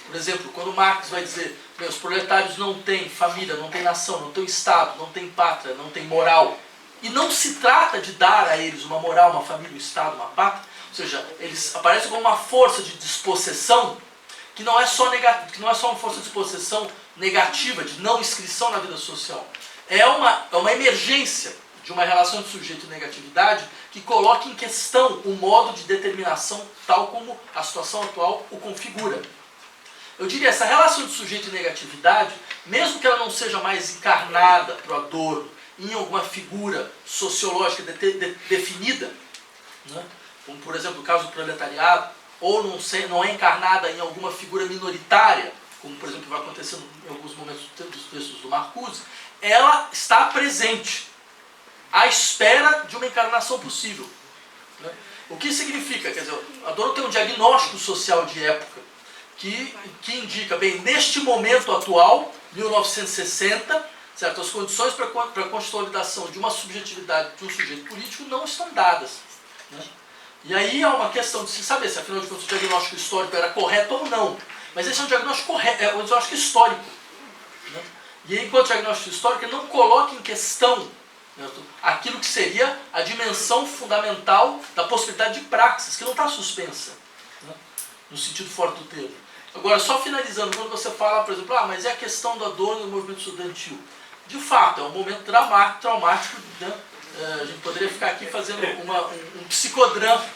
Por exemplo, quando Marx vai dizer que os proletários não têm família, não têm nação, não têm Estado, não têm pátria, não têm moral, e não se trata de dar a eles uma moral, uma família, um Estado, uma pátria, ou seja, eles aparecem como uma força de dispossessão que não é só uma força de dispossessão negativa, de não inscrição na vida social. É uma emergência de uma relação de sujeito e negatividade que coloca em questão o modo de determinação tal como a situação atual o configura. Eu diria, essa relação de sujeito e negatividade, mesmo que ela não seja mais encarnada para o Adorno em alguma figura sociológica definida, né? Como por exemplo o caso do proletariado, ou não é encarnada em alguma figura minoritária, como por exemplo vai acontecendo em alguns momentos dos textos do Marcuse, ela está presente, à espera de uma encarnação possível. Né? O que significa? Quer dizer, Adorno tem um diagnóstico social de época que indica, bem, neste momento atual, 1960, certo? As condições para a consolidação de uma subjetividade de um sujeito político não estão dadas. Né? E aí há uma questão de se saber se, afinal de contas, o diagnóstico histórico era correto ou não. Mas esse é um diagnóstico correto, é um diagnóstico histórico. Né? E aí, enquanto diagnóstico histórico, ele não coloca em questão, né, aquilo que seria a dimensão fundamental da possibilidade de praxis, que não está suspensa, né, no sentido forte do termo. Agora, só finalizando, quando você fala, por exemplo, mas é a questão do Adorno no movimento estudantil. De fato, é um momento traumático, né? A gente poderia ficar aqui fazendo um psicodrama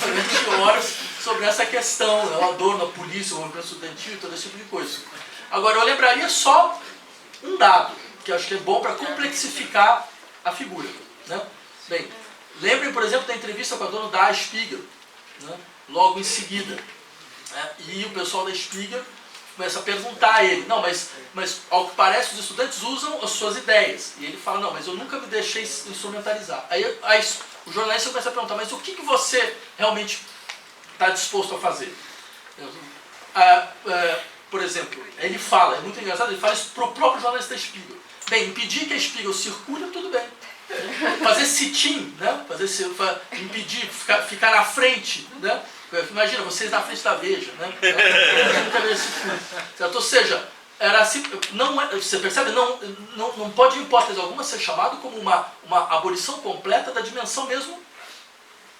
durante horas sobre essa questão, né? O Adorno, a polícia, o movimento estudantil e todo esse tipo de coisa. Agora, eu lembraria só um dado, que eu acho que é bom para complexificar a figura. Né? Bem, lembrem, por exemplo, da entrevista com a dona da Spiegel, né? Logo em seguida. Né? E o pessoal da Spiegel começa a perguntar a ele, não, mas ao que parece os estudantes usam as suas ideias. E ele fala, não, mas eu nunca me deixei instrumentalizar. Aí o jornalista começa a perguntar, mas o que você realmente está disposto a fazer? Por exemplo, ele fala, é muito engraçado, ele fala isso para o próprio jornalista da Spiegel. Bem, impedir que a Spiegel circule, tudo bem. Fazer sit-in, né? Impedir, ficar na frente, né? Imagina, vocês na frente da Veja, né? Nunca vi esse filme. Certo? Ou seja, era assim, você percebe? Não pode, em hipótese alguma, ser chamado como uma abolição completa da dimensão mesmo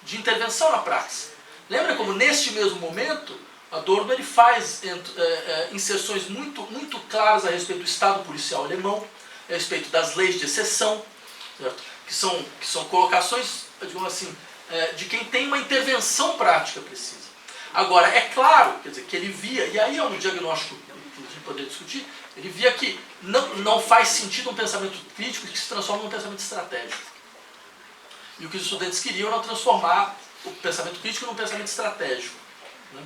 de intervenção na praxe. Lembra como, neste mesmo momento, Adorno ele faz inserções muito claras a respeito do Estado policial alemão, a respeito das leis de exceção, certo? Que são colocações, digamos assim, de quem tem uma intervenção prática precisa. Agora, é claro, quer dizer, que ele via, e aí é um diagnóstico que a gente poderia discutir, ele via que não faz sentido um pensamento crítico que se transforma num pensamento estratégico. E o que os estudantes queriam era transformar o pensamento crítico num pensamento estratégico. Né?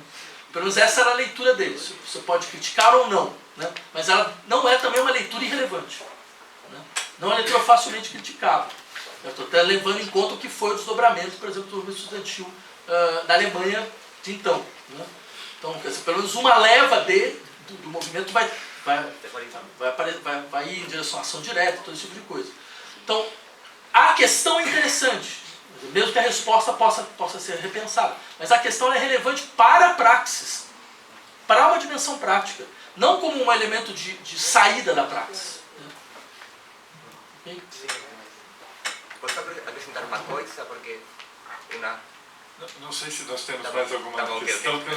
Pelo menos essa era a leitura deles. Você pode criticar ou não, né? Mas ela não é também uma leitura irrelevante. Né? Não é uma leitura facilmente criticável. Eu estou até levando em conta o que foi o desdobramento, por exemplo, do movimento estudantil da Alemanha de então. Né? Então, quer dizer, pelo menos uma leva do movimento vai ir em direção à ação direta, todo esse tipo de coisa. Então, a questão é interessante, mesmo que a resposta possa ser repensada. Mas a questão é relevante para a praxis, para uma dimensão prática, não como um elemento de saída da praxis. Né? Posso acrescentar uma coisa, porque Não sei se nós temos mais alguma questão, porque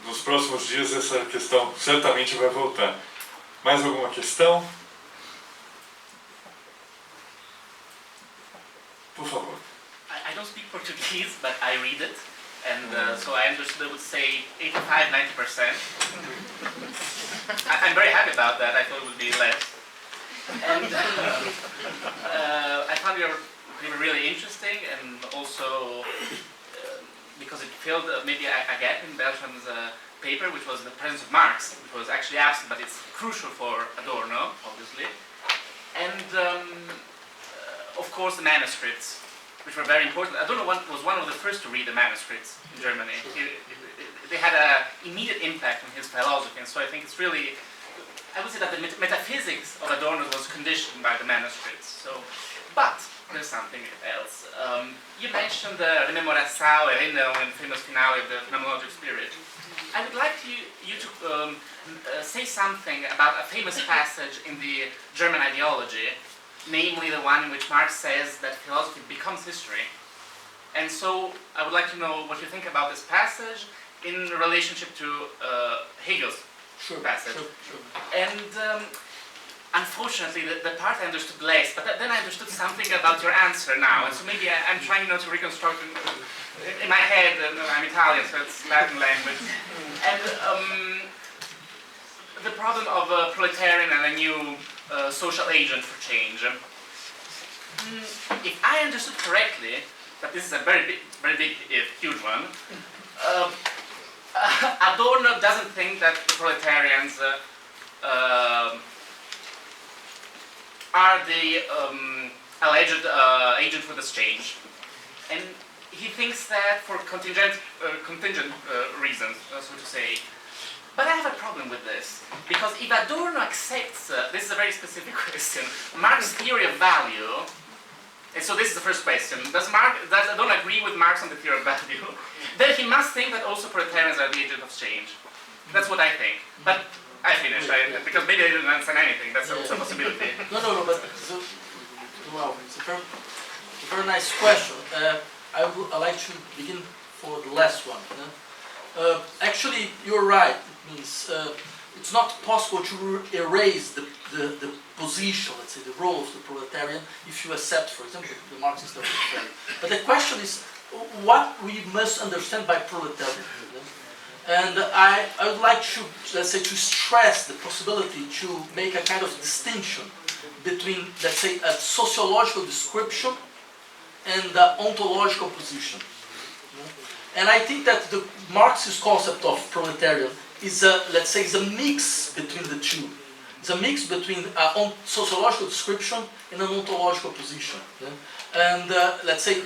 nos próximos dias essa questão certamente vai voltar. Mais alguma questão? Por favor. I don't speak Portuguese, but I read it, and so I understood it would say 85-90%. I'm very happy about that. I thought it would be less. And I found your paper really interesting, and also because it filled maybe a gap in Beltram's paper, which was the presence of Marx, which was actually absent, but it's crucial for Adorno, obviously. And of course the manuscripts, which were very important. Adorno was one of the first to read the manuscripts in Germany. They had an immediate impact on his philosophy, and so I think it's really, I would say that the metaphysics of Adorno was conditioned by the manuscripts. But there's something else. You mentioned the Rememoração, Erinnerung, and famous finale of the Phenomenological Spirit. I would like you to say something about a famous passage in the German ideology, namely the one in which Marx says that philosophy becomes history. And so I would like to know what you think about this passage in relationship to Hegel's Sure, passage. sure. And unfortunately, the part I understood less, but then I understood something about your answer now, and so maybe I'm trying to reconstruct in my head. I'm Italian, so it's Latin language. And the problem of a proletarian and a new social agent for change. If I understood correctly, but this is a very big, huge one, Adorno doesn't think that the proletarians are the alleged agent for this change, and he thinks that for contingent reasons, so to say. But I have a problem with this, because if Adorno accepts, this is a very specific question, Marx's theory of value, and so this is the first question, does Adorno agree with Marx on the theory of value? Then he must think that also proletarians are the agent of change. That's what I think. But I finished, because maybe I didn't understand anything, that's also a possibility. No, but well, it's a very nice question. I'd like to begin for the last one. Actually, you're right. It means it's not possible to erase the position, let's say, the role of the proletarian if you accept, for example, the Marxist theory. But the question is what we must understand by proletarian. And I would like to, let's say, to stress the possibility to make a kind of distinction between, let's say, a sociological description and the ontological position. And I think that the Marxist concept of proletarian is a, let's say, is a mix between the two. It's a mix between a sociological description and an ontological position. And let's say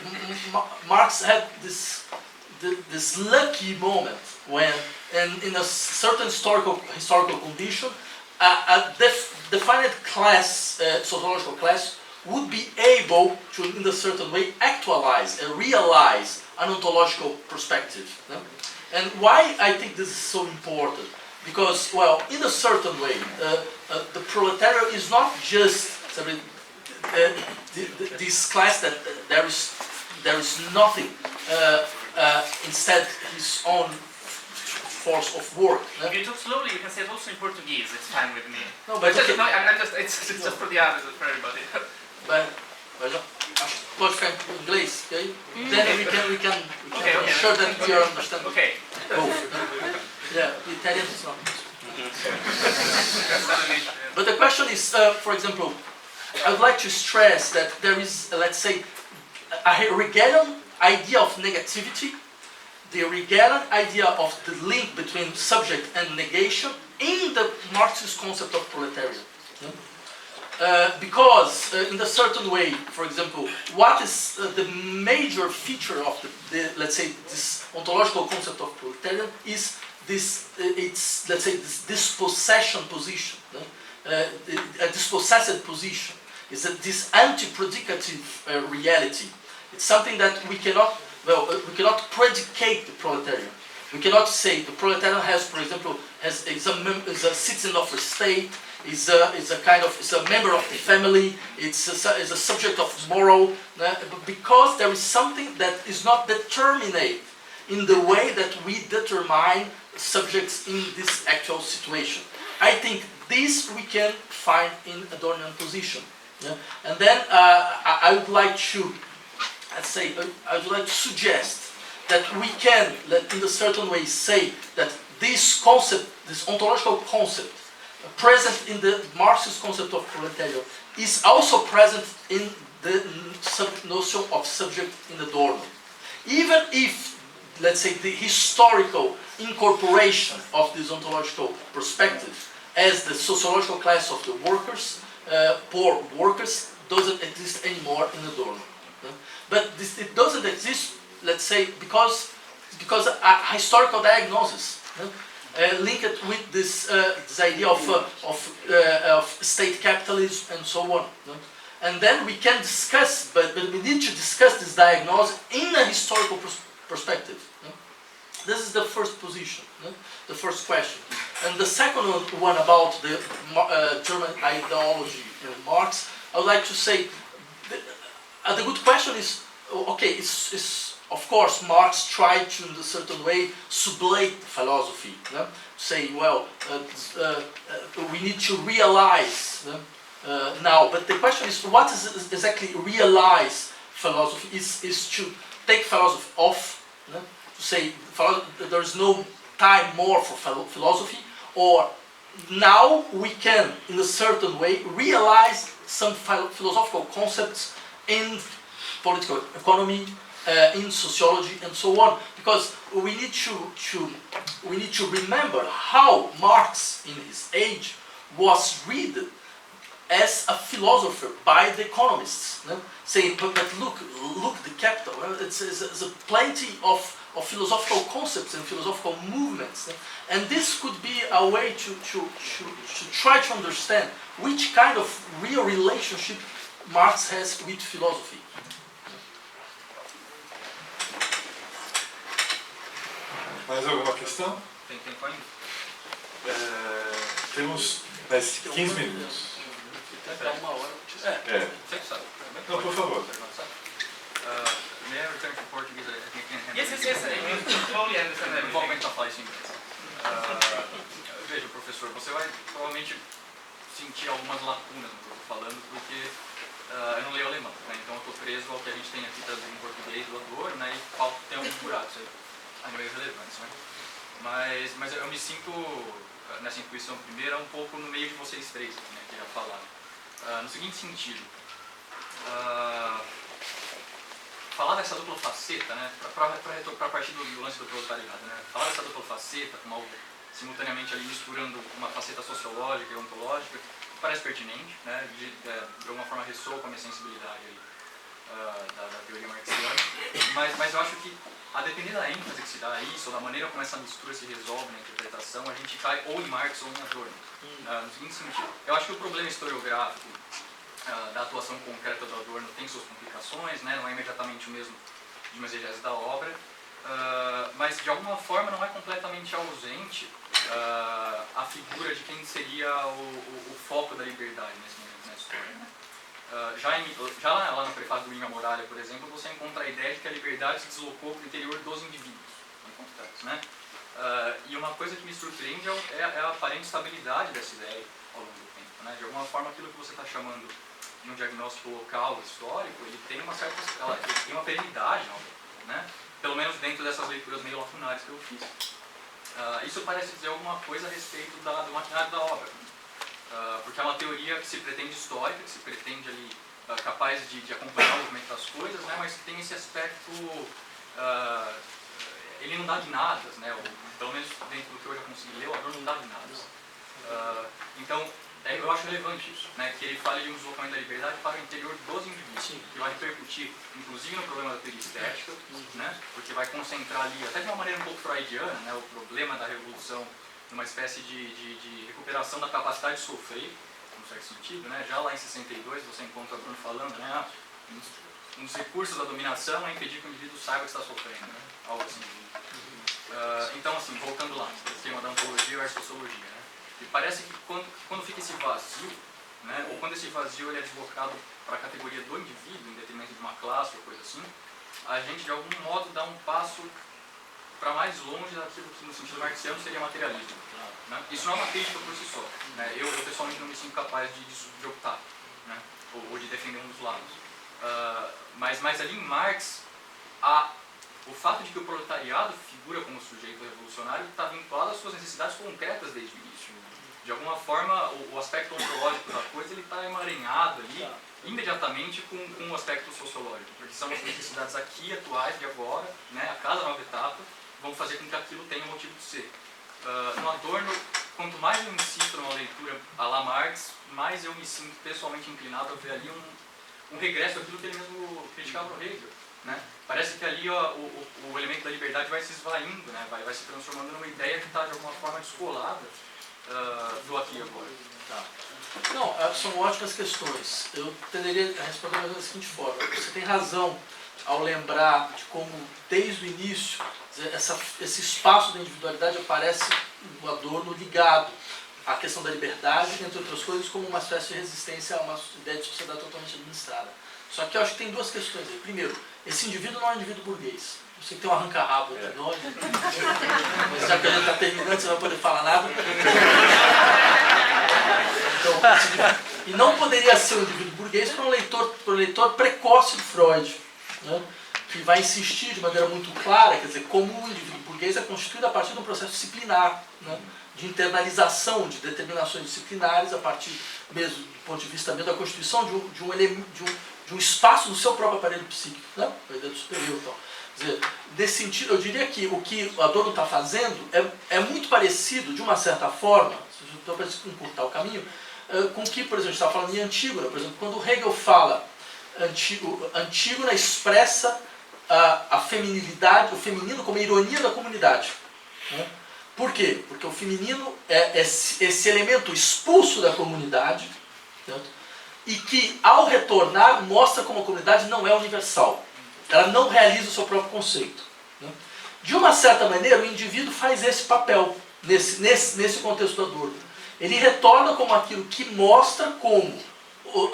Marx had this lucky moment when, and in a certain historical condition, a defined class, sociological class, would be able to, in a certain way, actualize and realize an ontological perspective. And why I think this is so important? Because, well, in a certain way, the proletariat is not just this class that there is nothing instead his own force of work. If you talk slowly, you can say it also in Portuguese. It's fine with me. No, but okay. It's just for the others, for everybody. But pode ficar em inglês, okay? Then we can Okay. sure that we are understanding. Okay. Both. Yeah, Italian is not. That's not an issue. But the question is, for example, I would like to stress that there is, let's say, a Hegelian idea of negativity, the Hegelian idea of the link between subject and negation in the Marxist concept of proletariat. Because in a certain way, for example, what is the major feature of the let's say, this ontological concept of proletariat is this, it's, let's say, this dispossession position, a dispossessed position. Is that this anti-predicative reality. It's something that we cannot, well, we cannot predicate the proletariat. We cannot say the proletariat has, for example, is a citizen of a state, is a member of the family, is a subject of moral, because there is something that is not determined in the way that we determine subjects in this actual situation. I think this we can find in Adornian position. Yeah? And then I would like to, I would like to suggest that we can, in a certain way, say that this concept, this ontological concept, present in the Marxist concept of proletariat, is also present in the notion of subject in Adorno. Even if, let's say, the historical incorporation of this ontological perspective as the sociological class of the workers, poor workers, doesn't exist anymore in Adorno. But it doesn't exist, let's say, because a historical diagnosis linked with this idea of state capitalism and so on. And then we can discuss, but we need to discuss this diagnosis in a historical perspective. This is the first position, the first question. And the second one about the German ideology in Marx, I would like to say, the good question is, okay, it's of course, Marx tried to, in a certain way, sublate philosophy. Say, well, we need to realize now. But the question is, what is exactly realize philosophy? Is to take philosophy off, to say there is no time more for philosophy, or now we can, in a certain way, realize some philosophical concepts in political economy, in sociology, and so on, because we need to remember how Marx, in his age, was read as a philosopher by the economists, saying, but look, the Capital. It's a plenty of philosophical concepts and philosophical movements, and this could be a way to try to understand which kind of real relationship Marx has with philosophy. Mais alguma questão? Tem tempo ainda? Temos mais 15 minutos. Até uma hora. Sempre sabe. Não, por favor. May I return to Portuguese? I think I can handle Yes, it. yes, yes. I totally understand Eu vou everything. tentar falar isso em inglês. Veja, professor, você vai provavelmente sentir algumas lacunas no que eu estou falando, porque eu não leio alemão, né? Então eu estou preso ao que a gente tem aqui traduzido em português do Adorno, né? E tem alguns buracos aí meio relevantes, né? Mas eu me sinto, nessa intuição primeira, um pouco no meio de vocês três, né? Que já falaram. No seguinte sentido, falar dessa dupla faceta, né? Para partir do lance do proletariado, né? Falar dessa dupla faceta, com algo simultaneamente ali misturando uma faceta sociológica e ontológica, parece pertinente, né? De alguma forma ressoa com a minha sensibilidade aí, da teoria marxiana, mas eu acho que, a depender da ênfase que se dá a isso, ou da maneira como essa mistura se resolve na interpretação, a gente cai ou em Marx ou em Adorno. No seguinte sentido, eu acho que o problema historiográfico da atuação concreta do Adorno tem suas complicações, né? Não é imediatamente o mesmo de uma exegese da obra, mas de alguma forma não é completamente ausente a figura de quem seria o foco da liberdade nesse momento na história, né? Já lá no prefácio do Minha Muralha, por exemplo, você encontra a ideia de que a liberdade se deslocou para o interior dos indivíduos, né? E uma coisa que me surpreende é a aparente estabilidade dessa ideia ao longo do tempo, né? De alguma forma, aquilo que você está chamando de um diagnóstico local, histórico, ele tem uma certa, ele tem uma perenidade, né? Pelo menos dentro dessas leituras meio lacunares que eu fiz. Isso parece dizer alguma coisa a respeito do maquinário da obra, porque é uma teoria que se pretende histórica, que se pretende ali capaz de acompanhar o movimento das coisas, né, mas que tem esse aspecto, ele não dá guinadas, né, ou, pelo menos dentro do que eu já consegui ler, o Adorno não dá guinadas. Então, eu acho relevante isso, né, que ele fale de um deslocamento da liberdade para o interior dos indivíduos, que vai repercutir, inclusive, no problema da teoria estética, né, porque vai concentrar ali, até de uma maneira um pouco freudiana, né, o problema da revolução, uma espécie de recuperação da capacidade de sofrer, num certo sentido, né, já lá em 62 você encontra o Adorno falando, né, um dos recursos da dominação é impedir que o indivíduo saiba que está sofrendo, né, algo assim. Então, assim, voltando lá, esse tema da ontologia versus sociologia, né, e parece que quando fica esse vazio, né, ou quando esse vazio ele é deslocado para a categoria do indivíduo, em detrimento de uma classe ou coisa assim, a gente de algum modo dá um passo para mais longe daquilo que no sentido marxiano seria materialismo, né? Isso não é uma crítica por si só, né? Eu pessoalmente não me sinto capaz de optar, né? ou de defender um dos lados, mas ali em Marx o fato de que o proletariado figura como sujeito revolucionário está vinculado às suas necessidades concretas desde o início. De alguma forma, o aspecto ontológico da coisa ele está emaranhado ali imediatamente com o aspecto sociológico, porque são as necessidades aqui, atuais, de agora, né, a cada nova etapa, vão fazer com que aquilo tenha um motivo de ser. No Adorno, quanto mais eu insisto numa leitura à la Marx, mais eu me sinto pessoalmente inclinado a ver ali um regresso àquilo que ele mesmo criticava no Hegel, né? Parece que ali o elemento da liberdade vai se esvaindo, né? vai se transformando numa ideia que está de alguma forma descolada do aqui e agora. Tá. Não, são ótimas questões. Eu tenderia a responder da seguinte forma. Você tem razão ao lembrar de como, desde o início, esse espaço da individualidade aparece no Adorno ligado à questão da liberdade, entre outras coisas, como uma espécie de resistência a uma ideia de sociedade totalmente administrada. Só que eu acho que tem duas questões aí. Primeiro, esse indivíduo não é um indivíduo burguês. Eu sei que tem um arranca-rabo entre nós, mas já que a gente está terminando, você não vai poder falar nada. Então, e não poderia ser um indivíduo burguês para um leitor precoce do Freud, né? Que vai insistir de maneira muito clara, quer dizer, como o indivíduo burguês é constituído a partir de um processo disciplinar, né? De internalização de determinações disciplinares a partir mesmo do ponto de vista mesmo da constituição de um espaço no seu próprio aparelho psíquico, né? A ideia do superior, então. Quer dizer, nesse sentido, eu diria que o que Adorno está fazendo é muito parecido, de uma certa forma, então para encurtar o caminho, com o que, por exemplo, a gente está falando em Antígona, por exemplo, quando Hegel fala Antígona expressa a feminilidade, o feminino como a ironia da comunidade, né? Por quê? Porque o feminino é esse elemento expulso da comunidade, certo? E que, ao retornar, mostra como a comunidade não é universal. Ela não realiza o seu próprio conceito, né? De uma certa maneira, o indivíduo faz esse papel, nesse contexto da Adorno. Ele retorna como aquilo que mostra como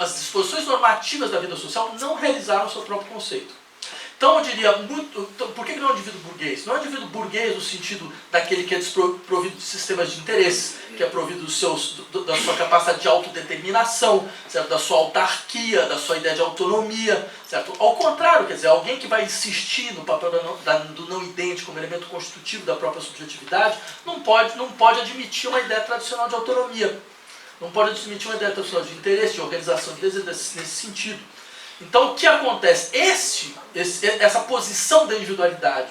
as disposições normativas da vida social não realizaram o seu próprio conceito. Então eu diria, por que não é um indivíduo burguês? Não é um indivíduo burguês no sentido daquele que é desprovido de sistemas de interesses, que é provido da sua capacidade de autodeterminação, certo? Da sua autarquia, da sua ideia de autonomia, certo? Ao contrário, quer dizer, alguém que vai insistir no papel do não idêntico como elemento constitutivo da própria subjetividade, não pode admitir uma ideia tradicional de autonomia, não pode admitir uma ideia tradicional de interesse, de organização de desejo nesse sentido. Então, o que acontece? Essa posição da individualidade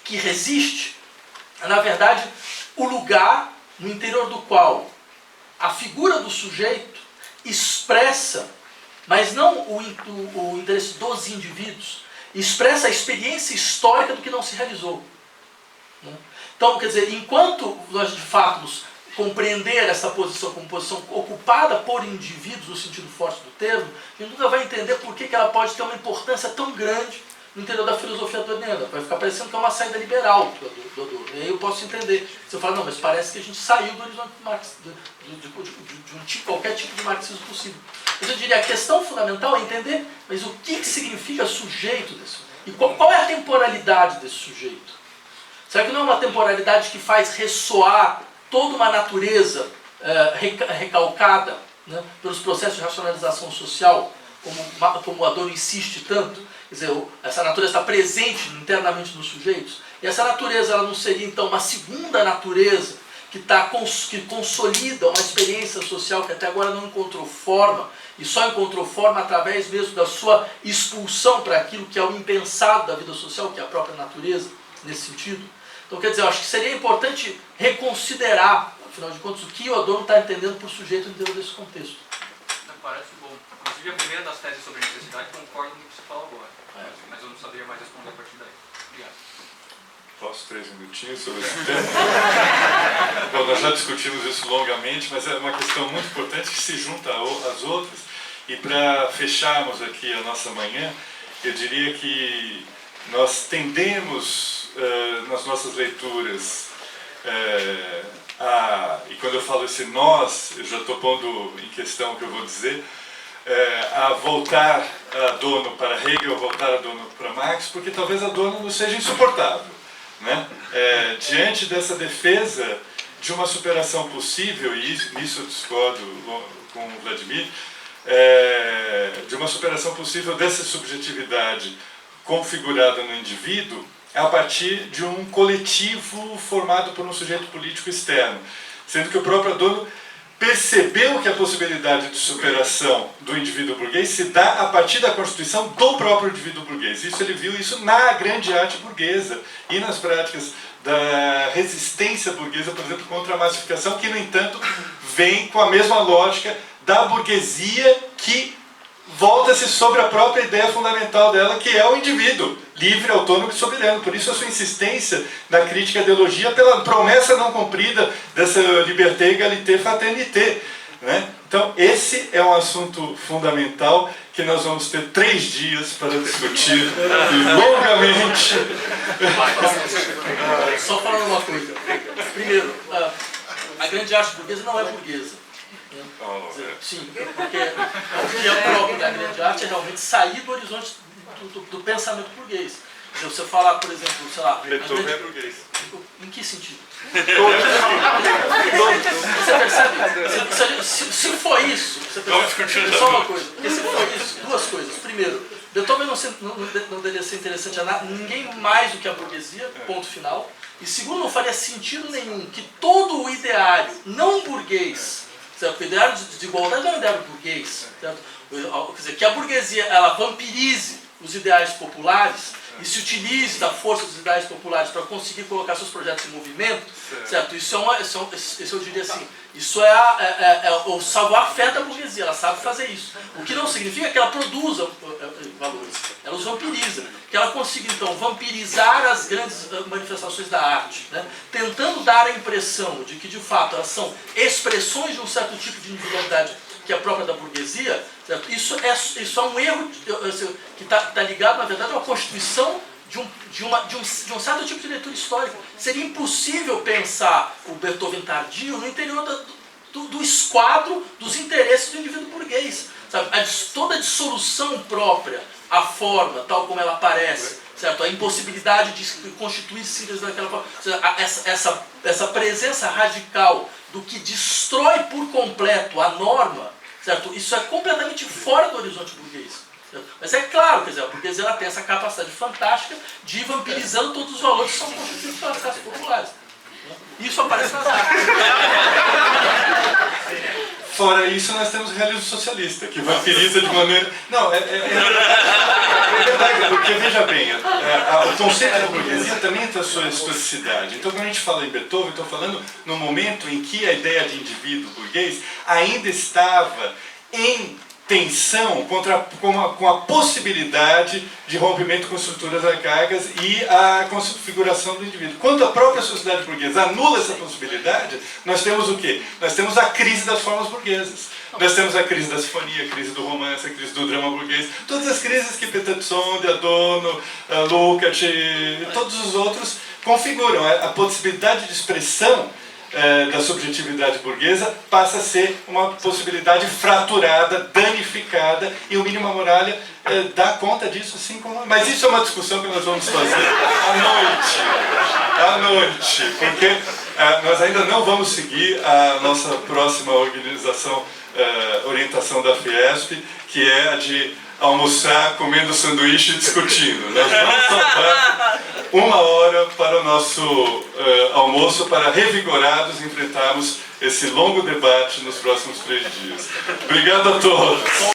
que resiste, é, na verdade, o lugar no interior do qual a figura do sujeito expressa, mas não o interesse dos indivíduos, expressa a experiência histórica do que não se realizou, né? Então, quer dizer, enquanto nós, de fato, compreender essa posição como posição ocupada por indivíduos, no sentido forte do termo, a gente nunca vai entender por que ela pode ter uma importância tão grande no interior da filosofia adorniana. Vai ficar parecendo que é uma saída liberal do Adorno. E aí eu posso entender. Você fala, não, mas parece que a gente saiu do horizonte de qualquer tipo de marxismo possível. Mas eu diria, a questão fundamental é entender, mas o que significa sujeito desse? E qual é a temporalidade desse sujeito? Será que não é uma temporalidade que faz ressoar toda uma natureza recalcada, né, pelos processos de racionalização social, como o Adorno insiste tanto? Quer dizer, essa natureza está presente internamente nos sujeitos, e essa natureza ela não seria então uma segunda natureza que consolida uma experiência social que até agora não encontrou forma, e só encontrou forma através mesmo da sua expulsão para aquilo que é o impensado da vida social, que é a própria natureza, nesse sentido? Então, quer dizer, eu acho que seria importante reconsiderar, afinal de contas, o que o Adorno está entendendo por sujeito dentro desse contexto. Não, parece bom. Inclusive, a primeira das teses sobre necessidade concordo com o que você falou agora. Mas eu não saberia mais responder a partir daí. Obrigado. Posso 3 minutinhos sobre esse tema? Bom, nós já discutimos isso longamente, mas é uma questão muito importante que se junta às outras. E para fecharmos aqui a nossa manhã, eu diria que nós tendemos, nas nossas leituras, e quando eu falo esse nós, eu já estou pondo em questão o que eu vou dizer, a voltar a Adorno para Hegel, voltar a Adorno para Marx, porque talvez Adorno não seja insuportável, né? Diante dessa defesa de uma superação possível, e nisso eu discordo com o Vladimir, de uma superação possível dessa subjetividade configurada no indivíduo a partir de um coletivo formado por um sujeito político externo, sendo que o próprio Adorno percebeu que a possibilidade de superação do indivíduo burguês se dá a partir da constituição do próprio indivíduo burguês. Ele viu isso na grande arte burguesa e nas práticas da resistência burguesa, por exemplo, contra a massificação, que, no entanto, vem com a mesma lógica da burguesia que volta-se sobre a própria ideia fundamental dela, que é o indivíduo livre, autônomo e soberano. Por isso a sua insistência na crítica à ideologia pela promessa não cumprida dessa liberté, égalité, fraternité, né? Então esse é um assunto fundamental que nós vamos ter 3 dias para discutir longamente. Só falando uma coisa. Primeiro, a grande arte burguesa não é burguesa. Oh, Quer dizer, é. sim, porque o que é próprio da grande arte é realmente sair do horizonte do pensamento burguês. Quer dizer, você falar, por exemplo, sei lá... Beethoven é burguês. Em que sentido? Você percebe? Se for isso, você Vamos percebe? continuar. Só uma coisa. Porque se for isso, duas coisas. Primeiro, Beethoven não deveria ser interessante a ninguém mais do que a burguesia, ponto final. E segundo, não faria sentido nenhum que todo o ideário não burguês, certo? O ideário de igualdade não é um ideário burguês, certo? Quer dizer, que a burguesia ela vampirize os ideais populares e se utilize da força dos ideais populares para conseguir colocar seus projetos em movimento, certo? Isso eu diria assim, isso é o savoir-faire da burguesia, ela sabe fazer isso. O que não significa que ela produza valores, ela os vampiriza, que ela consiga então vampirizar as grandes manifestações da arte, né? Tentando dar a impressão de que de fato elas são expressões de um certo tipo de individualidade que é própria da burguesia, certo? Isso é um erro que está ligado, na verdade, a uma constituição de um certo tipo de leitura histórica. Seria impossível pensar o Beethoven tardio no interior do esquadro dos interesses do indivíduo burguês. Sabe? Toda a dissolução própria, a forma, tal como ela aparece, certo? A impossibilidade de constituir símbolos daquela forma, essa presença radical do que destrói por completo a norma, certo? Isso é completamente fora do horizonte burguês. Certo? Mas é claro, quer dizer, a burguesia ela tem essa capacidade fantástica de ir vampirizando todos os valores que são constituídos pelas classes populares. Isso aparece nas artes. Fora isso, nós temos o realismo socialista, que vampiriza de maneira... Não, é verdade, porque veja bem, o conceito da burguesia também tem a sua historicidade. Então, quando a gente fala em Beethoven, estou falando no momento em que a ideia de indivíduo burguês ainda estava em tensão com a possibilidade de rompimento com estruturas arcaicas e a configuração do indivíduo. Quando a própria sociedade burguesa anula essa possibilidade, nós temos o quê? Nós temos a crise das formas burguesas. Nós temos a crise da sinfonia, a crise do romance, a crise do drama burguês, todas as crises que Peterson, Adorno, Lukács e todos os outros configuram. A possibilidade de expressão da subjetividade burguesa passa a ser uma possibilidade fraturada, danificada, e o Mínima Muralha dá conta disso, assim como... Mas isso é uma discussão que nós vamos fazer à noite, porque nós ainda não vamos seguir a nossa próxima orientação da Fiesp, que é a de almoçar comendo sanduíche e discutindo. Nós vamos salvar 1 hora para o nosso almoço, para revigorados enfrentarmos esse longo debate nos próximos 3 dias. Obrigado a todos.